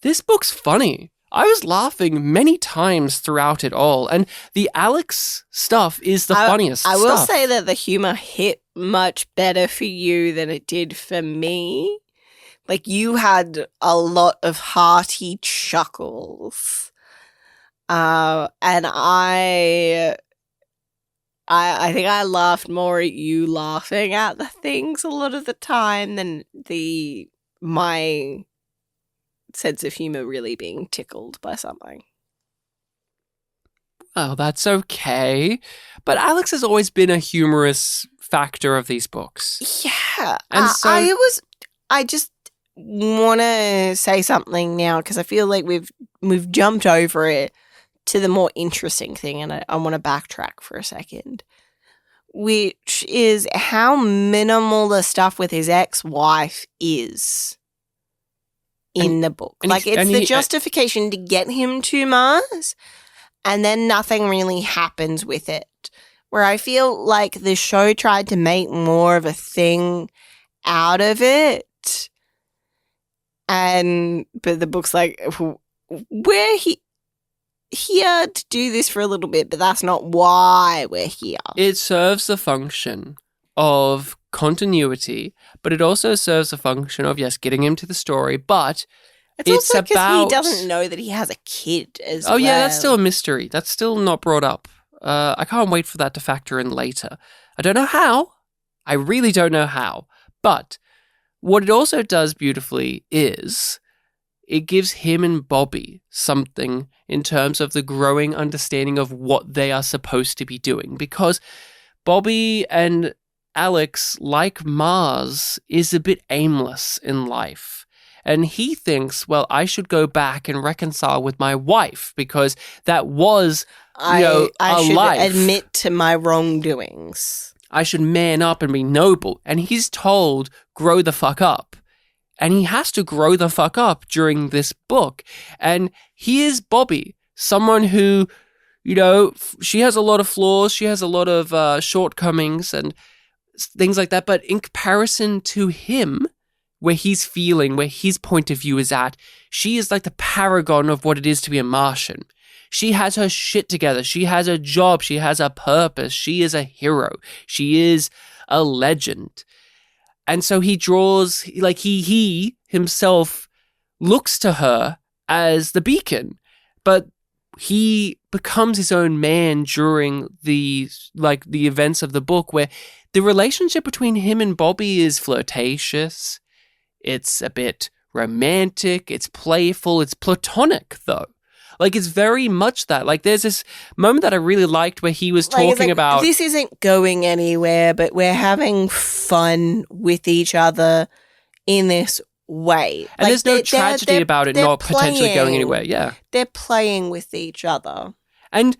This book's funny. I was laughing many times throughout it all, and the Alex stuff is the funniest stuff. I will say that the humor hit much better for you than it did for me. Like, you had a lot of hearty chuckles. And I think I laughed more at you laughing at the things a lot of the time than my sense of humor really being tickled by something. Oh, that's okay. But Alex has always been a humorous factor of these books. Yeah. And so I just want to say something now because I feel like we've jumped over it to the more interesting thing, and I want to backtrack for a second, which is how minimal the stuff with his ex-wife is in the book. Like, it's the justification to get him to Mars, and then nothing really happens with it. Where I feel like the show tried to make more of a thing out of it. But the book's like, we're here to do this for a little bit, but that's not why we're here. It serves the function of continuity, but it also serves the function of, yes, getting him to the story, but it's also about... he doesn't know that he has a kid as well. Oh, yeah, that's still a mystery. That's still not brought up. I can't wait for that to factor in later. I don't know how. I really don't know how. But what it also does beautifully is it gives him and Bobby something in terms of the growing understanding of what they are supposed to be doing. Because Bobby and Alex, like Mars, is a bit aimless in life. And he thinks, well, I should go back and reconcile with my wife because that was, I should life. Admit to my wrongdoings. I should man up and be noble. And he's told, grow the fuck up. And he has to grow the fuck up during this book. And here's Bobby, someone who, she has a lot of flaws. She has a lot of shortcomings and things like that. But in comparison to him, where he's feeling, where his point of view is at, she is like the paragon of what it is to be a Martian. She has her shit together. She has a job. She has a purpose. She is a hero. She is a legend. And so he draws, like he himself looks to her as the beacon, but he becomes his own man during the events of the book, where the relationship between him and Bobby is flirtatious. It's a bit romantic. It's playful. It's platonic, though. Like, it's very much that. Like, there's this moment that I really liked where he was talking about... This isn't going anywhere, but we're having fun with each other in this way. And there's no tragedy about it not potentially going anywhere, yeah. They're playing with each other. And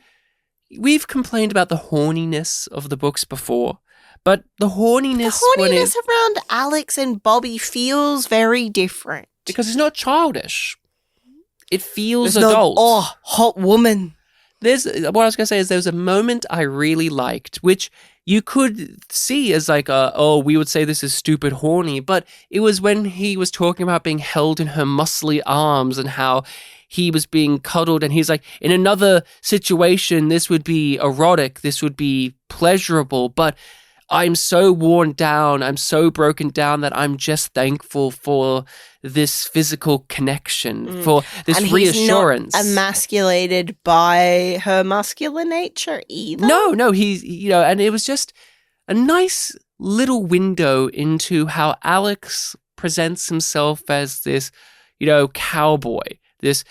we've complained about the horniness of the books before, but the horniness around Alex and Bobby feels very different. Because it's not childish. It feels adult. Hot woman. What I was going to say is there was a moment I really liked, which you could see as like, we would say this is stupid horny, but it was when he was talking about being held in her muscly arms and how he was being cuddled, and he's like, in another situation, this would be erotic, this would be pleasurable, but I'm so worn down, I'm so broken down that I'm just thankful for this physical connection, for this and reassurance. He's not emasculated by her muscular nature either. No, he's, and it was just a nice little window into how Alex presents himself as this, cowboy, this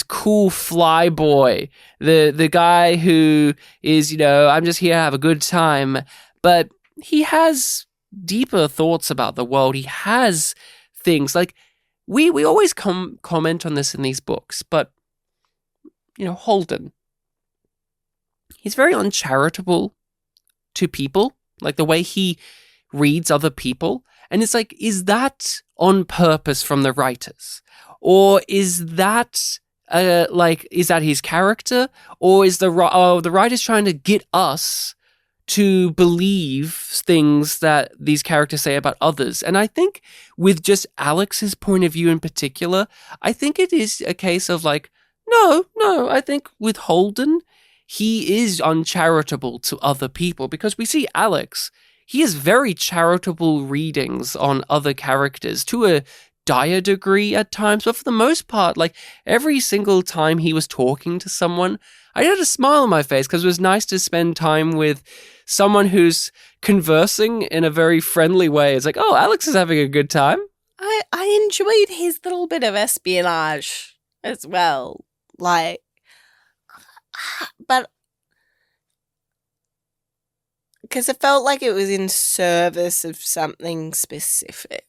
cool fly boy, the guy who is, I'm just here to have a good time. But he has deeper thoughts about the world. He has things like, we always comment on this in these books, but, Holden, he's very uncharitable to people, like the way he reads other people. And it's like, is that on purpose from the writers? Or is that is that his character? Or is the writers trying to get us to believe things that these characters say about others? And I think with just Alex's point of view in particular, I think it is a case of like, no, I think with Holden, he is uncharitable to other people, because we see Alex, he has very charitable readings on other characters to a dire degree at times, but for the most part, like every single time he was talking to someone, I had a smile on my face because it was nice to spend time with someone who's conversing in a very friendly way. It's like, oh, Alex is having a good time. I enjoyed his little bit of espionage as well. Like, but because it felt like it was in service of something specific.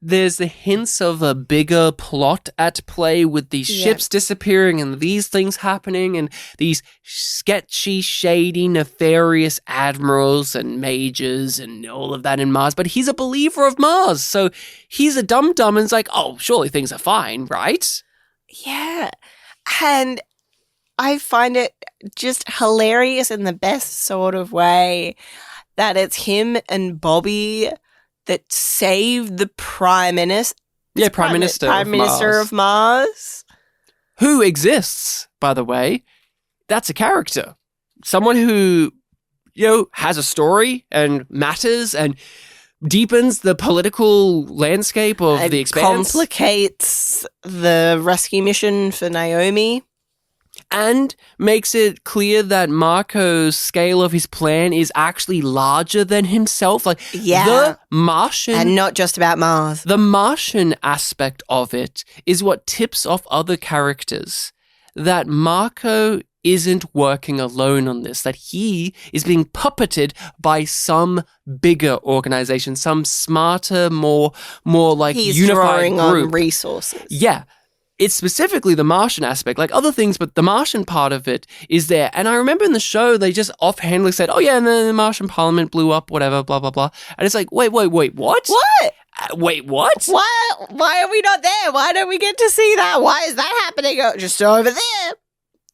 There's the hints of a bigger plot at play with these ships disappearing and these things happening and these sketchy, shady, nefarious admirals and majors and all of that in Mars. But he's a believer of Mars, so he's a dum-dum and it's like, oh, surely things are fine, right? Yeah, and I find it just hilarious in the best sort of way that it's him and Bobby that saved the Prime Minister. Yeah, Prime Minister of Mars. Who exists, by the way. That's a character. Someone who, has a story and matters and deepens the political landscape of the Expanse. Complicates the rescue mission for Naomi. And makes it clear that Marco's scale of his plan is actually larger than himself. Like, the Martian... And not just about Mars. The Martian aspect of it is what tips off other characters that Marco isn't working alone on this, that he is being puppeted by some bigger organization, some smarter, more like He's unified drawing group. On resources. Yeah. It's specifically the Martian aspect, like other things, but the Martian part of it is there. And I remember in the show, they just offhandedly said, oh yeah, and then the Martian parliament blew up, whatever, blah, blah, blah. And it's like, wait, what? What? Wait, what? Why are we not there? Why don't we get to see that? Why is that happening just over there?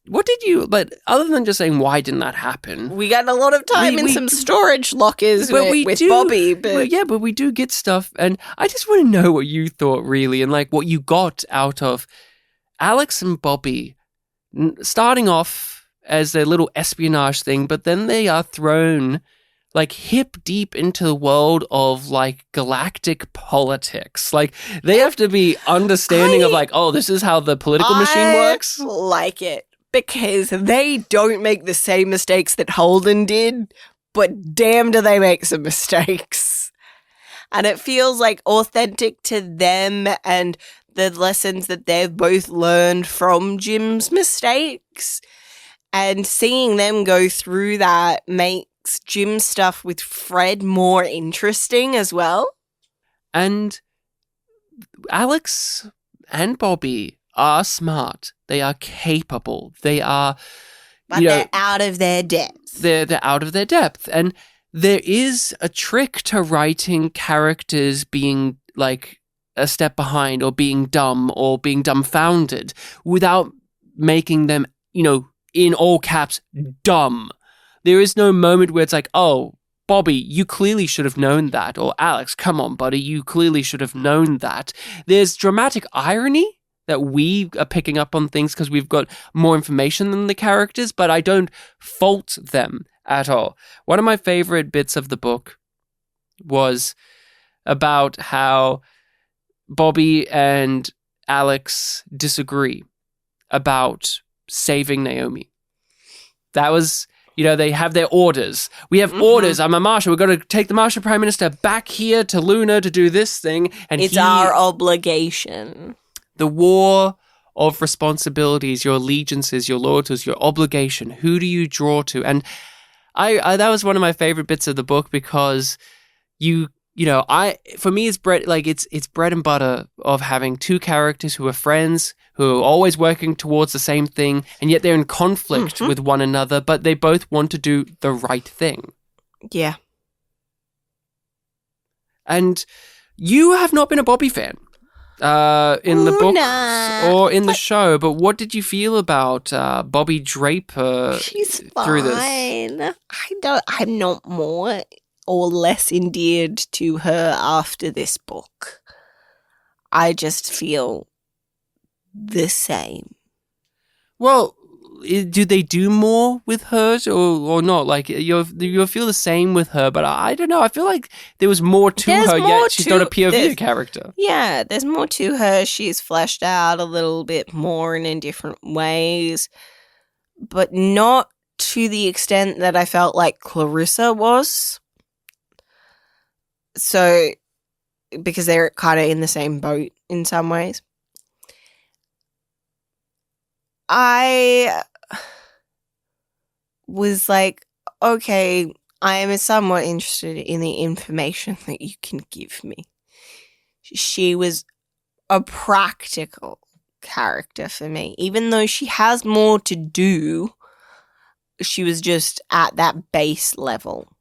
What did you, but other than just saying, why didn't that happen? We got a lot of time in some storage lockers with Bobby. But we do get stuff. And I just want to know what you thought, really, and like what you got out of Alex and Bobby starting off as their little espionage thing, but then they are thrown like hip deep into the world of like galactic politics. Like they have to be understanding of like, oh, this is how the political machine works. I like it. Because they don't make the same mistakes that Holden did, but damn do they make some mistakes. And it feels like authentic to them and the lessons that they've both learned from Jim's mistakes. And seeing them go through that makes Jim's stuff with Fred more interesting as well. And Alex and Bobby are smart. They are capable. They are, but they're out of their depth. They're out of their depth. And there is a trick to writing characters being like a step behind or being dumb or being dumbfounded without making them, in all caps, dumb. There is no moment where it's like, oh, Bobby, you clearly should have known that. Or Alex, come on, buddy, you clearly should have known that. There's dramatic irony that we are picking up on things because we've got more information than the characters, but I don't fault them at all. One of my favorite bits of the book was about how Bobby and Alex disagree about saving Naomi. That was, they have their orders. We have orders. I'm a marshal. We've got to take the Martian Prime Minister back here to Luna to do this thing. And it's our obligation. The war of responsibilities, your allegiances, your loyalties, your obligation. Who do you draw to? And I that was one of my favorite bits of the book because for me it's bread and butter of having two characters who are friends, who are always working towards the same thing, and yet they're in conflict with one another, but they both want to do the right thing. Yeah. And you have not been a Bobby fan in the books or in the show, but what did you feel about Bobby Draper through this? I'm not more or less endeared to her after this book. I just feel the same. Well, do they do more with her or not? Like, you'll feel the same with her, but I don't know. I feel like there was more to her, yet she's not a POV character. Yeah, there's more to her. She's fleshed out a little bit more and in different ways, but not to the extent that I felt like Clarissa was. So, because they're kind of in the same boat in some ways. I was like, okay, I am somewhat interested in the information that you can give me. She was a practical character for me. Even though she has more to do, she was just at that base level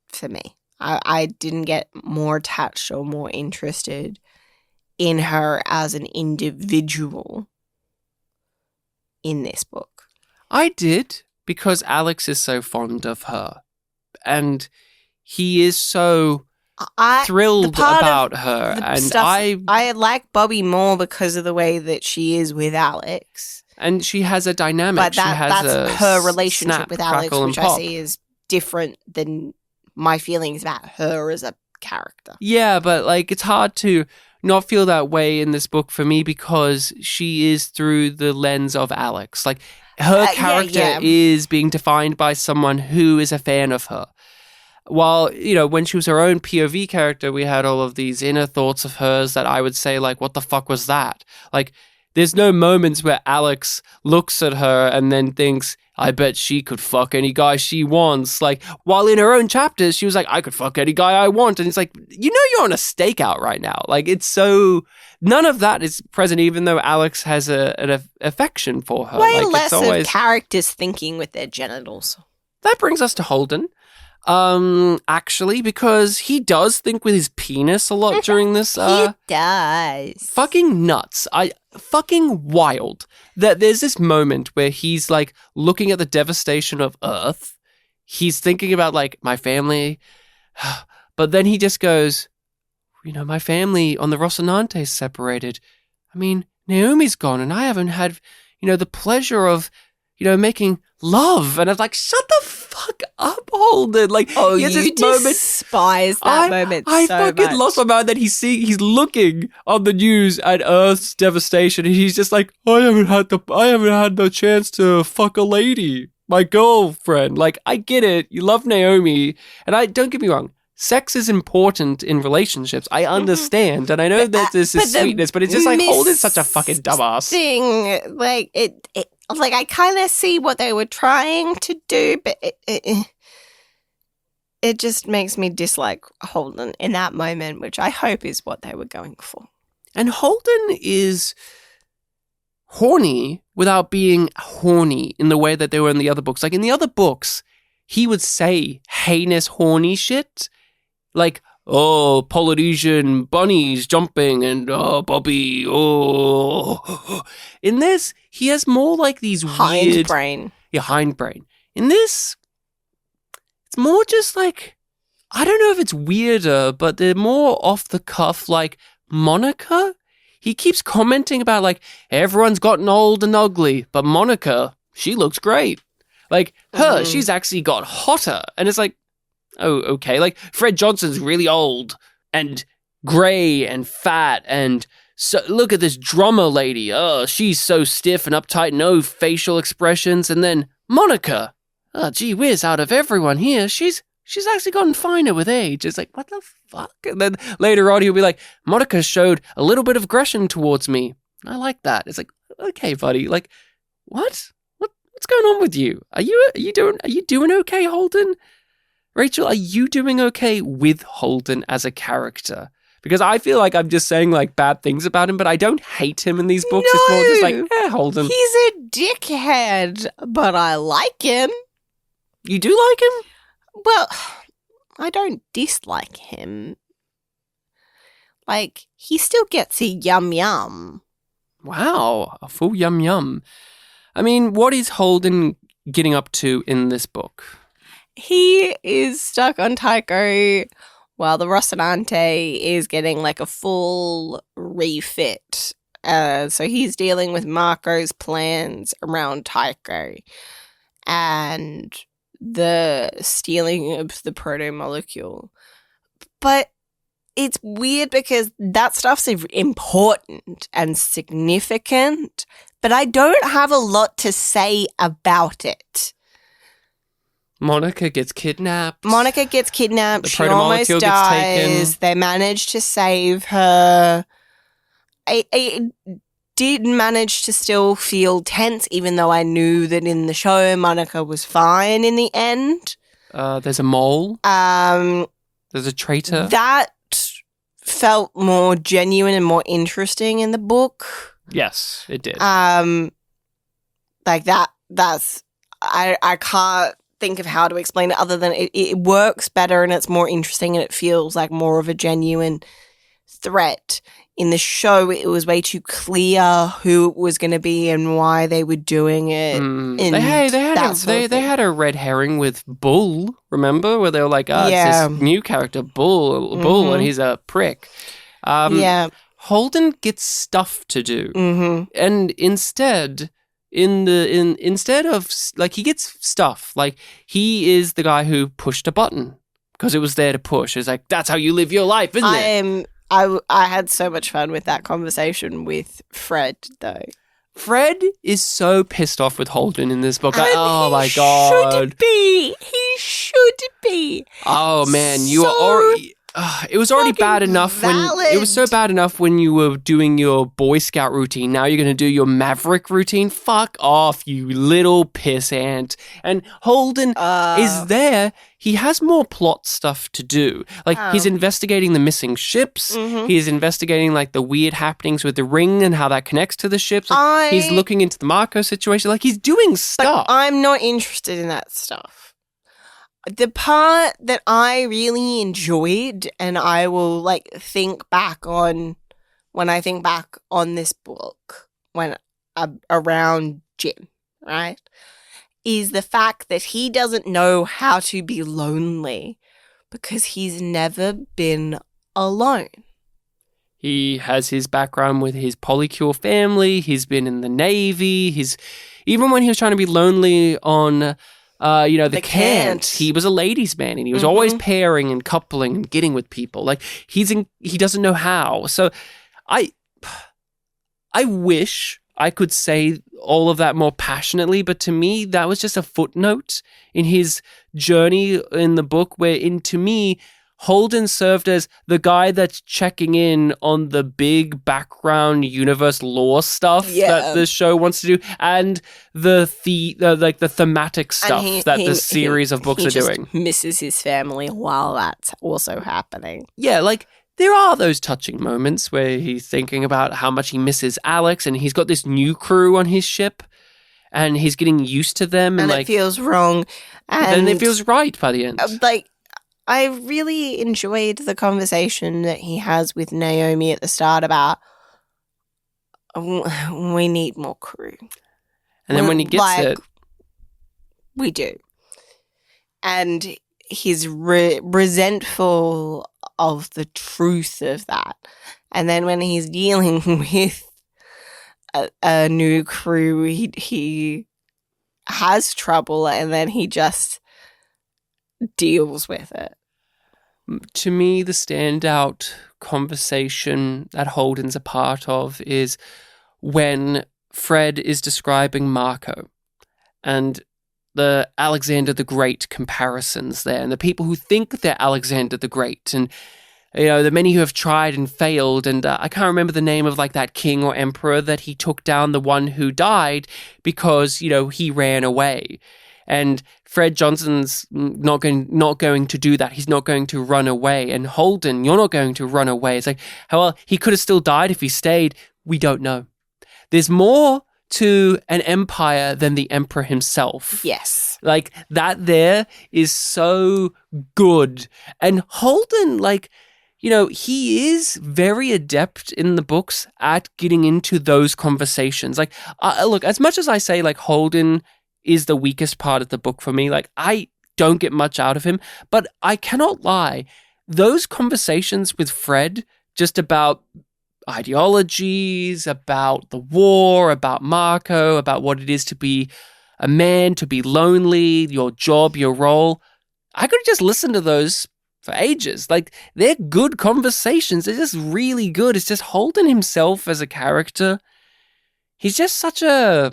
for me. I didn't get more attached or more interested in her as an individual in this book. I did, because Alex is so fond of her. And he is so thrilled about her. And I like Bobby more because of the way that she is with Alex. And she has a dynamic. But that's her relationship with Alex, which I see is different than my feelings about her as a character. Yeah, but it's hard to not feel that way in this book for me because she is through the lens of Alex. Like, her character is being defined by someone who is a fan of her. While, when she was her own POV character, we had all of these inner thoughts of hers that I would say, what the fuck was that? There's no moments where Alex looks at her and then thinks, I bet she could fuck any guy she wants. While in her own chapters, she was like, I could fuck any guy I want. And it's like, you're on a stakeout right now. It's so... None of that is present, even though Alex has an affection for her. Way less of characters thinking with their genitals. That brings us to Holden. Actually, because he does think with his penis a lot during this. He does. Fucking nuts. Fucking wild that there's this moment where he's looking at the devastation of Earth. He's thinking about my family, but then he just goes, my family on the Rocinante is separated. I mean, Naomi's gone and I haven't had, the pleasure of, making love. And I was like, shut the fuck up, Holden. You despise that moment I so fucking much. lost my mind that he's looking on the news at Earth's devastation and he's just like, I haven't had the chance to fuck a lady, my girlfriend. I get it. You love Naomi. And don't get me wrong. Sex is important in relationships. I understand. And I know that this is sweetness, but it's just Holden's such a fucking dumbass. I kind of see what they were trying to do, but it just makes me dislike Holden in that moment, which I hope is what they were going for. And Holden is horny without being horny in the way that they were in the other books. In the other books, he would say heinous horny shit. Oh, Polynesian bunnies jumping and, oh, Bobby, oh. In this, he has more these weird... Hindbrain. Yeah, hindbrain. In this, it's more just I don't know if it's weirder, but they're more off the cuff, Monica. He keeps commenting about, everyone's gotten old and ugly, but Monica, she looks great. Like, she's actually got hotter. And it's like, oh, okay. Like, Fred Johnson's really old and grey and fat and so look at this drummer lady. Oh, she's so stiff and uptight, no facial expressions. And then Monica. Oh, gee whiz, out of everyone here, she's actually gotten finer with age. It's like, what the fuck? And then later on, he'll be like, Monica showed a little bit of aggression towards me. I like that. It's like, okay, buddy. Like, what? What's going on with you? Are you doing okay, Holden? Rachel, are you doing okay with Holden as a character? Because I feel like I'm just saying like bad things about him, but I don't hate him in these books. No, it's more just like, Holden. He's a dickhead, but I like him. You do like him? Well, I don't dislike him. Like, he still gets a yum. Wow, a full yum. I mean, what is Holden getting up to in this book? He is stuck on Tycho while the Rocinante is getting like a full refit. So he's dealing with Marco's plans around Tycho and the stealing of the proto-molecule. But it's weird because that stuff's important and significant, but I don't have a lot to say about it. Monica gets kidnapped. The she almost dies. They manage to save her. I did manage to still feel tense, even though I knew that in the show Monica was fine in the end. There's a mole. There's a traitor. That felt more genuine and more interesting in the book. Yes, it did. Like that's I can't think of how to explain it other than it works better and it's more interesting and it feels like more of a genuine threat. In the show, it was way too clear who it was going to be and why they were doing it. They had a red herring with Bull, remember? Where they were like, it's this new character, Bull, and he's a prick. Holden gets stuff to do. And instead of, like, he gets stuff. Like, he is the guy who pushed a button because it was there to push. It's like, that's how you live your life, isn't it? I had so much fun with that conversation with Fred, though. Fred is so pissed off with Holden in this book. Like, oh my god. He should be. Oh man, you were already... it was already bad enough it was so bad enough when you were doing your Boy Scout routine. Now you're going to do your Maverick routine? Fuck off, you little pissant. And Holden is there. He has more plot stuff to do. Like, he's investigating the missing ships. He's investigating, like, the weird happenings with the ring and how that connects to the ships. Like, he's looking into the Marco situation. Like, he's doing stuff. But I'm not interested in that stuff. The part that I really enjoyed, and I will, like, think back on when I think back on this book, when around Jim, right, is the fact that he doesn't know how to be lonely because he's never been alone. He has his background with his polycule family. He's been in the Navy. Even when he was trying to be lonely on... the Cant. He was a ladies' man, and he was always pairing and coupling and getting with people. Like, he doesn't know how. So, I wish I could say all of that more passionately, but to me, that was just a footnote in his journey in the book. To me, Holden served as the guy that's checking in on the big background universe lore stuff that the show wants to do, and the thematic stuff that the series of books are doing. He misses his family while that's also happening. Yeah, like, there are those touching moments where he's thinking about how much he misses Alex, and he's got this new crew on his ship, and he's getting used to them, and like, it feels wrong, and then it feels right by the end. I really enjoyed the conversation that he has with Naomi at the start about we need more crew. And then when he gets it... We do. And he's resentful of the truth of that. And then when he's dealing with a new crew, he has trouble and then he just deals with it. To me, the standout conversation that Holden's a part of is when Fred is describing Marco and the Alexander the Great comparisons there, and the people who think they're Alexander the Great, and the many who have tried and failed, and I can't remember the name of like that king or emperor that he took down, the one who died because he ran away. And Fred Johnson's not going to do that. He's not going to run away. And Holden, you're not going to run away. It's like, well, he could have still died if he stayed. We don't know. There's more to an empire than the emperor himself. Yes. Like, that there is so good. And Holden, he is very adept in the books at getting into those conversations. Like, look, as much as I say, like, Holden is the weakest part of the book for me, like, I don't get much out of him, but I cannot lie. Those conversations with Fred, just about ideologies, about the war, about Marco, about what it is to be a man, to be lonely, your job, your role, I could just listen to those for ages. Like, they're good conversations. They're just really good. It's just Holden himself as a character. He's just such a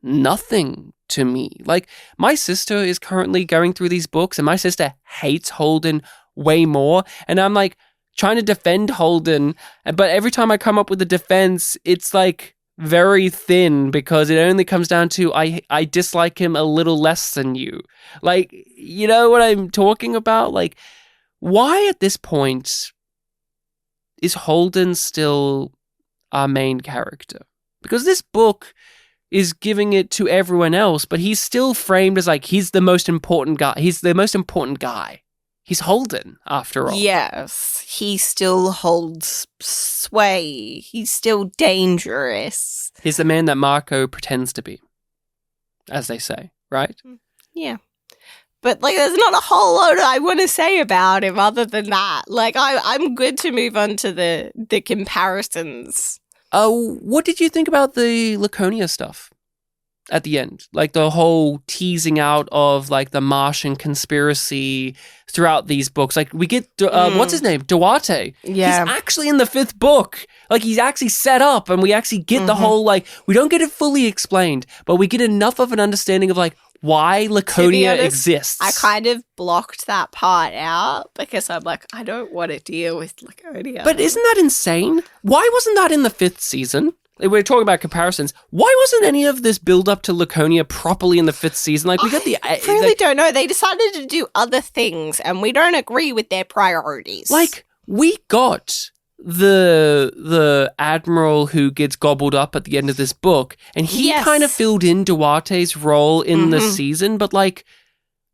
nothing to me. Like, my sister is currently going through these books, and my sister hates Holden way more. And I'm like trying to defend Holden, but every time I come up with a defense, it's like very thin because it only comes down to I dislike him a little less than you. Like, you know what I'm talking about? Like, why at this point is Holden still our main character? Because this book is giving it to everyone else, but he's still framed as like, he's the most important guy. He's the most important guy. He's Holden, after all. Yes, he still holds sway. He's still dangerous. He's the man that Marco pretends to be, as they say, right? Yeah. But, like, there's not a whole lot I want to say about him other than that. Like, I'm good to move on to the comparisons. What did you think about the Laconia stuff at the end? Like, the whole teasing out of, like, the Martian conspiracy throughout these books. Like, we get, what's his name? Duarte. Yeah. He's actually in the 5th book. Like, he's actually set up, and we actually get the whole, like, we don't get it fully explained, but we get enough of an understanding of, like, why Laconia exists. I kind of blocked that part out because I'm like, I don't want to deal with Laconia. But isn't that insane? Why wasn't that in the 5th season? We're talking about comparisons. Why wasn't any of this build up to Laconia properly in the 5th season? Like, we got the... I really don't know. They decided to do other things, and we don't agree with their priorities. Like, we got the admiral who gets gobbled up at the end of this book, and he kind of filled in Duarte's role in the season, but, like,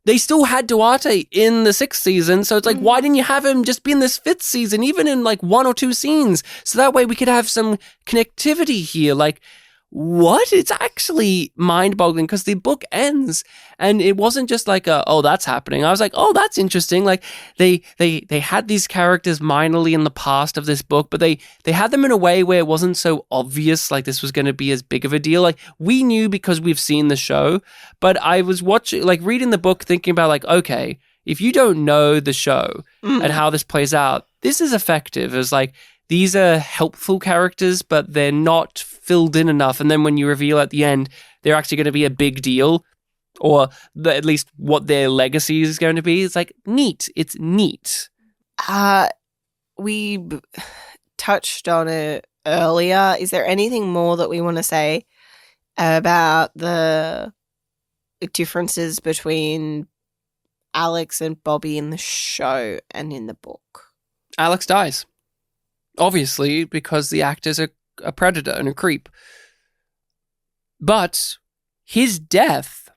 they still had Duarte in the 6th season, so it's like, why didn't you have him just be in this 5th season, even in, like, 1 or 2 scenes, so that way we could have some connectivity here? Like, what? It's actually mind-boggling because the book ends and it wasn't just like oh, that's happening. I was like, oh, that's interesting. Like, they had these characters minorly in the past of this book, but they had them in a way where it wasn't so obvious like this was going to be as big of a deal. Like, we knew because we've seen the show, but I was watching, like, reading the book thinking about, like, okay, if you don't know the show and how this plays out, this is effective. It's like, these are helpful characters, but they're not filled in enough. And then when you reveal at the end, they're actually going to be a big deal, or at least what their legacy is going to be. It's like, neat. It's neat. We touched on it earlier. Is there anything more that we want to say about the differences between Alex and Bobby in the show and in the book? Alex dies. Obviously, because the actor's a predator and a creep. But his death,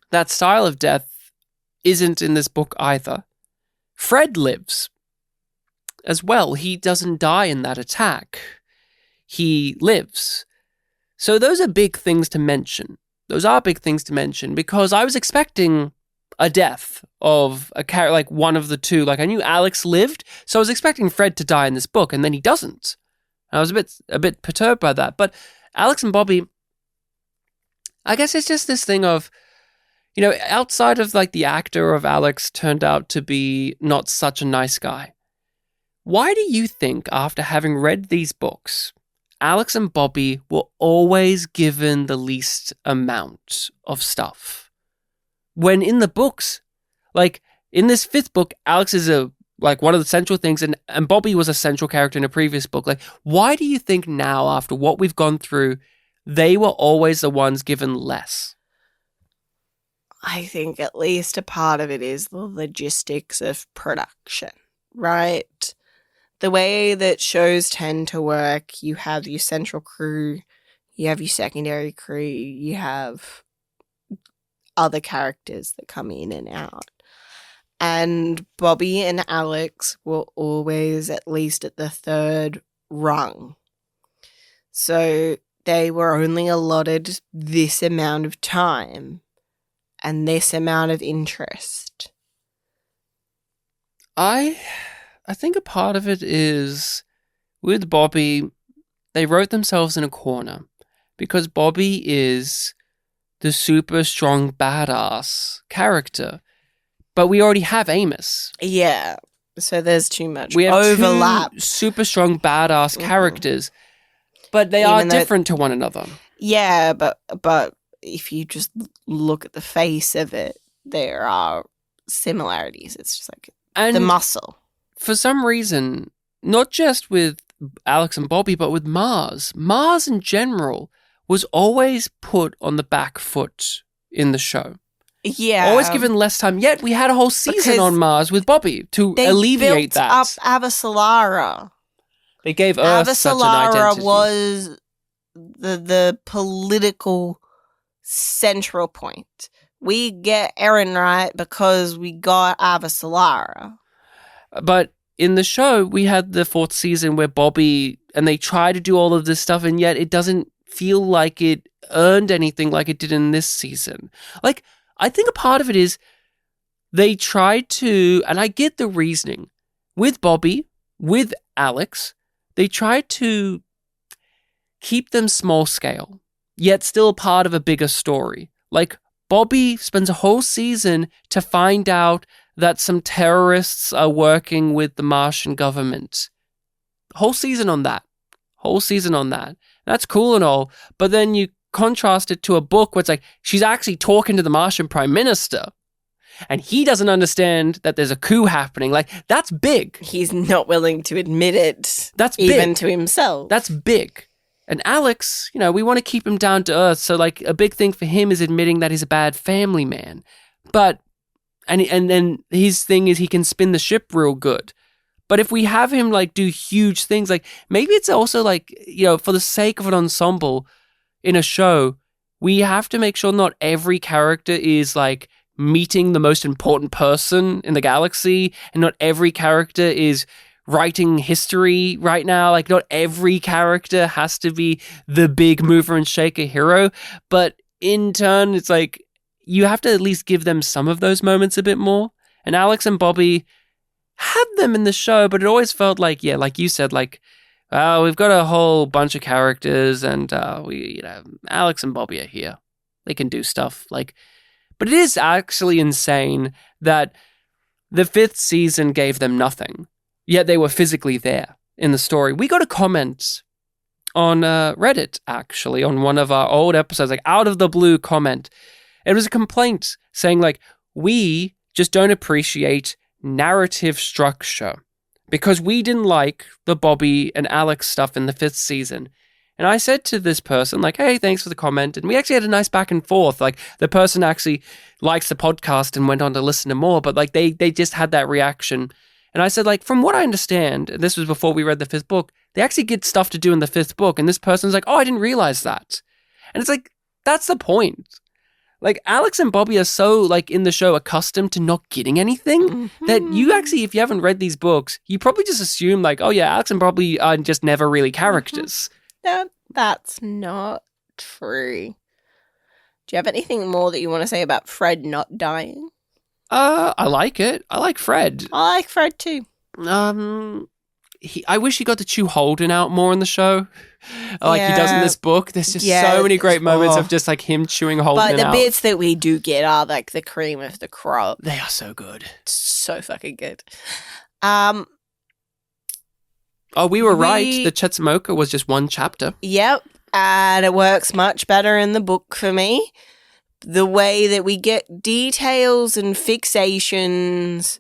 that style of death, isn't in this book either. Fred lives as well. He doesn't die in that attack. He lives. So those are big things to mention. Those are big things to mention because I was expecting a death of a character, like one of the two. Like, I knew Alex lived, so I was expecting Fred to die in this book, and then he doesn't. I was a bit perturbed by that. But Alex and Bobby, I guess it's just this thing of, outside of like the actor of Alex turned out to be not such a nice guy. Why do you think, after having read these books, Alex and Bobby were always given the least amount of stuff? When in the books, like in this 5th book, Alex is one of the central things, and Bobby was a central character in a previous book. Like, why do you think now, after what we've gone through, they were always the ones given less? I think at least a part of it is the logistics of production, right? The way that shows tend to work, you have your central crew, you have your secondary crew, you have other characters that come in and out. And Bobby and Alex were always at least at the 3rd rung. So they were only allotted this amount of time and this amount of interest. I think a part of it is, with Bobby, they wrote themselves in a corner because Bobby is the super strong badass character. But we already have Amos. Yeah, so there's too much we have overlap. 2 super strong badass characters, but they are different to one another. Yeah, but if you just look at the face of it, there are similarities. It's just like the muscle. For some reason, not just with Alex and Bobby, but with Mars in general was always put on the back foot in the show. Yeah. Always given less time. Yet we had a whole season on Mars with Bobby to alleviate that. They built up Avasarala. They gave Earth such an identity. Avasarala was the political central point. We get Eren right because we got Avasarala. But in the show, we had the 4th season where Bobby, and they try to do all of this stuff, and yet it doesn't feel like it earned anything like it did in this season. Like, I think a part of it is they tried to, and I get the reasoning, with Bobby, with Alex, they tried to keep them small scale, yet still part of a bigger story. Like, Bobby spends a whole season to find out that some terrorists are working with the Martian government. Whole season on that. That's cool and all, but then you contrast it to a book where it's like, she's actually talking to the Martian Prime Minister, and he doesn't understand that there's a coup happening. Like, that's big. He's not willing to admit it. That's even big. To himself. That's big. And Alex, we want to keep him down to earth, so like a big thing for him is admitting that he's a bad family man. But and then his thing is he can spin the ship real good. But if we have him like do huge things, like maybe it's also like, for the sake of an ensemble in a show, we have to make sure not every character is like meeting the most important person in the galaxy, and not every character is writing history right now. Like, not every character has to be the big mover and shaker hero, but in turn, it's like you have to at least give them some of those moments a bit more. And Alex and Bobby had them in the show, but it always felt like, yeah, like you said, like, we've got a whole bunch of characters, and Alex and Bobby are here. They can do stuff. Like, but it is actually insane that the 5th season gave them nothing, yet they were physically there in the story. We got a comment on Reddit, actually, on one of our old episodes, like out of the blue comment. It was a complaint saying, like, we just don't appreciate narrative structure because we didn't like the Bobby and Alex stuff in the 5th season. And I said to this person, like, hey, thanks for the comment. And we actually had a nice back and forth. Like, the person actually likes the podcast and went on to listen to more, but like they just had that reaction. And I said, like, from what I understand, and this was before we read the 5th book, they actually get stuff to do in the 5th book. And this person's like, oh, I didn't realize that. And it's like, that's the point. Like, Alex and Bobby are so, like, in the show accustomed to not getting anything that you actually, if you haven't read these books, you probably just assume, like, oh, yeah, Alex and Bobby are just never really characters. That's not true. Do you have anything more that you want to say about Fred not dying? I like it. I like Fred. I like Fred too. I wish he got to chew Holden out more in the show, like he does in this book. There's just so many great moments of just like him chewing Holden out. But the bits that we do get are like the cream of the crop. They are so good. So fucking good. We were right. The Chetzemoka was just one chapter. Yep. And it works much better in the book for me. The way that we get details and fixations,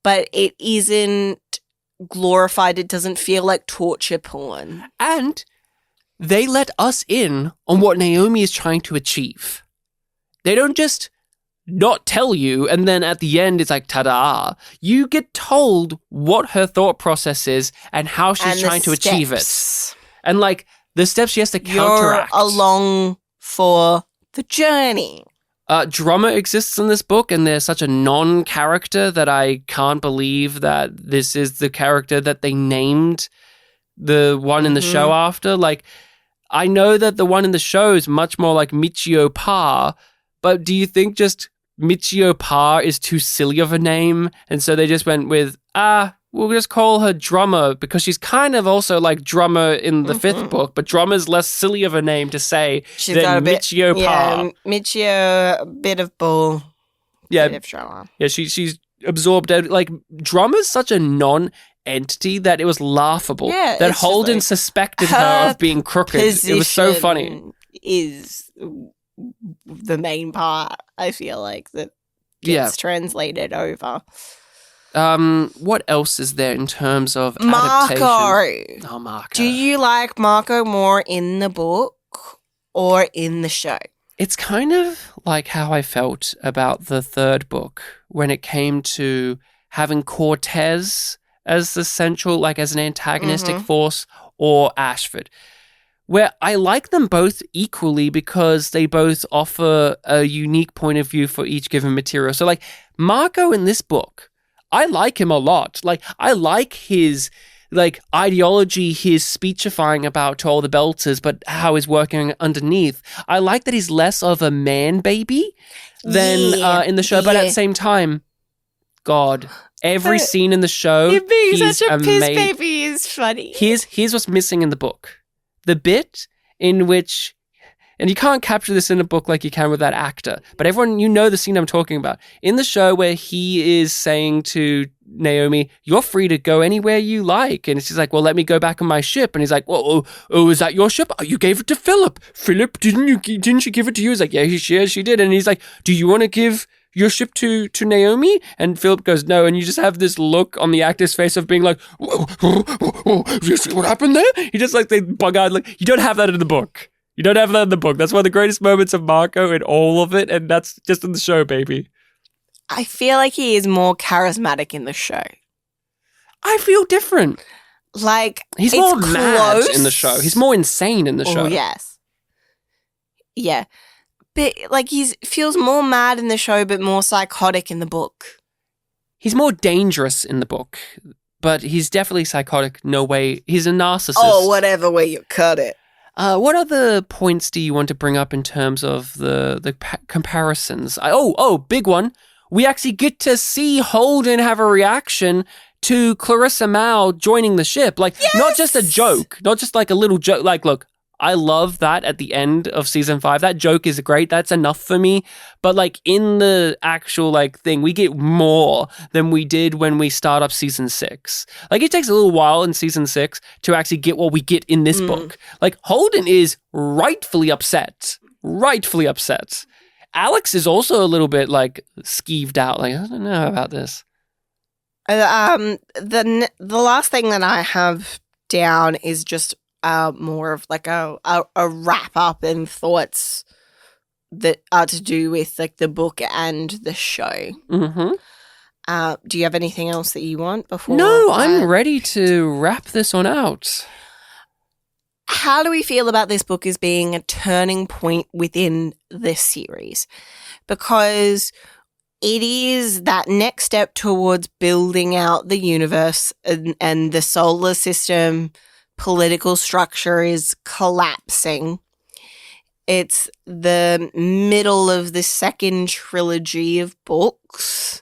but it isn't glorified. It doesn't feel like torture porn. And they let us in on what Naomi is trying to achieve. They don't just not tell you, and then at the end it's like, ta-da. You get told what her thought process is and how she's trying to achieve it. And like the steps she has to counteract. You're along for the journey. Drummer exists in this book, and there's such a non-character that I can't believe that this is the character that they named the one in the show after. Like, I know that the one in the show is much more like Michio Pa, but do you think just Michio Pa is too silly of a name, and so they just went with, we'll just call her Drummer, because she's kind of also like Drummer in the fifth book, but Drummer's less silly of a name to say than Michio Pa. Yeah, Michio, a bit of bull, bit of drama. Yeah, she's absorbed out. Like, Drummer's such a non-entity that it was laughable. Yeah, that Holden like, suspected her of being crooked. It was so funny. Is the main part, I feel like, that gets translated over. What else is there in terms of adaptation? Marco. Oh, Marco. Do you like Marco more in the book or in the show? It's kind of like how I felt about the third book when it came to having Cortez as the central, like as an antagonistic force, or Ashford, where I like them both equally because they both offer a unique point of view for each given material. So like Marco in this book, I like him a lot. Like, I like his, like, ideology, his speechifying about to all the Belters, but how he's working underneath. I like that he's less of a man baby than in the show, but at the same time, God, every scene in the show, him being he's such a piss baby is funny. Here's what's missing in the book. The bit in which, and you can't capture this in a book like you can with that actor, but everyone, you know the scene I'm talking about. In the show where he is saying to Naomi, you're free to go anywhere you like. And she's like, well, let me go back on my ship. And he's like, well, oh, is that your ship? Oh, you gave it to Philip. Philip, didn't she give it to you? He's like, yeah, she did. And he's like, do you want to give your ship to Naomi? And Philip goes, no. And you just have this look on the actor's face of being like, you see what happened there? He just like, they bug eyed, like, you don't have that in the book. You don't have that in the book. That's one of the greatest moments of Marco in all of it, and that's just in the show, baby. I feel like he is more charismatic in the show. I feel different. Like, he's more mad in the show. He's more insane in the show. Oh, yes. Yeah. But, like, he feels more mad in the show, but more psychotic in the book. He's more dangerous in the book, but he's definitely psychotic. No way. He's a narcissist. Oh, whatever way you cut it. What other points do you want to bring up in terms of the comparisons? Big one. We actually get to see Holden have a reaction to Clarissa Mao joining the ship. Like, not just a joke, not just like a little joke. Like, look, I love that at the end of season 5. That joke is great. That's enough for me. But like in the actual like thing, we get more than we did when we start up season 6. Like, it takes a little while in season 6 to actually get what we get in this book. Like, Holden is rightfully upset. Alex is also a little bit like skeeved out. Like, I don't know about this. The last thing that I have down is just more of like a wrap up and thoughts that are to do with like the book and the show. Do you have anything else that you want before? No, I'm ready to wrap this one out. How do we feel about this book as being a turning point within this series? Because it is that next step towards building out the universe, and the solar system political structure is collapsing. It's the middle of the second trilogy of books.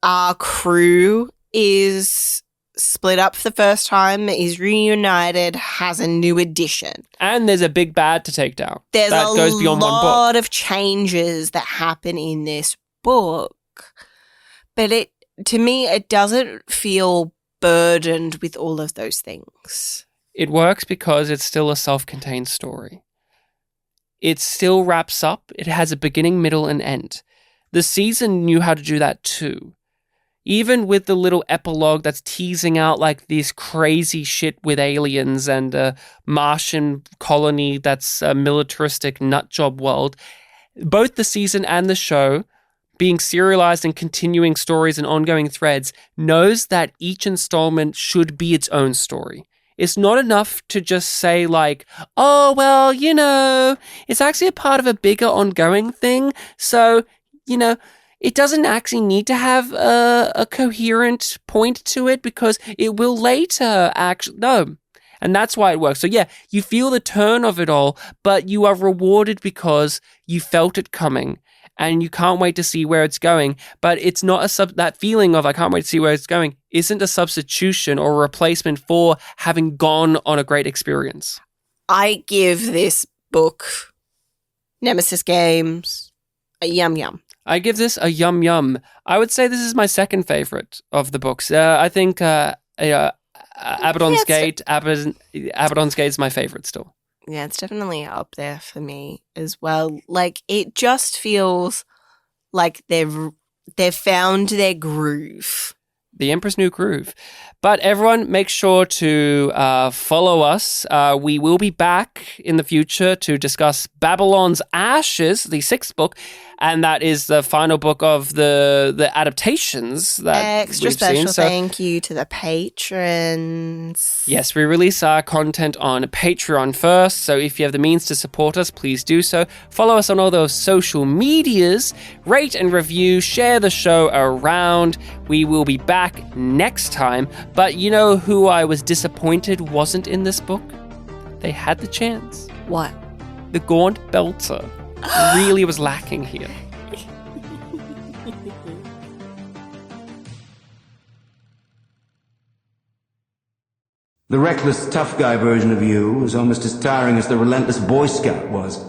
Our crew is split up for the first time, is reunited, has a new addition. And there's a big bad to take down. There's that a goes beyond one book. lot of changes that happen in this book. But to me, it doesn't feel burdened with all of those things. It works because it's still a self-contained story. It still wraps up. It has a beginning, middle, and end. The season knew how to do that too. Even with the little epilogue that's teasing out like this crazy shit with aliens and a Martian colony that's a militaristic nutjob world, both the season and the show, being serialized and continuing stories and ongoing threads, knows that each installment should be its own story. It's not enough to just say like, oh, well, it's actually a part of a bigger ongoing thing. So, it doesn't actually need to have a coherent point to it because it will later actually. No. And that's why it works. So yeah, you feel the turn of it all, but you are rewarded because you felt it coming and you can't wait to see where it's going. But it's not that feeling of I can't wait to see where it's going isn't a substitution or a replacement for having gone on a great experience. I give this book, Nemesis Games, a yum yum. I give this a yum yum. I would say this is my second favorite of the books. I think Abaddon's Gate is my favorite still. Yeah, it's definitely up there for me as well. Like, it just feels like they've found their groove. The Emperor's New Groove. But everyone, make sure to follow us. We will be back in the future to discuss Babylon's Ashes, the 6th book, and that is the final book of the adaptations that Extra we've special seen. So, thank you to the patrons. yes, we release our content on Patreon first, so if you have the means to support us, please do so. Follow us on all those social medias, rate and review, share the show around. We will be back next time. But you know who I was disappointed wasn't in this book? They had the chance. What? The Gaunt Belter really was lacking here. The reckless tough guy version of you was almost as tiring as the relentless Boy Scout was.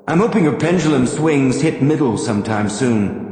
I'm hoping your pendulum swings hit middle sometime soon.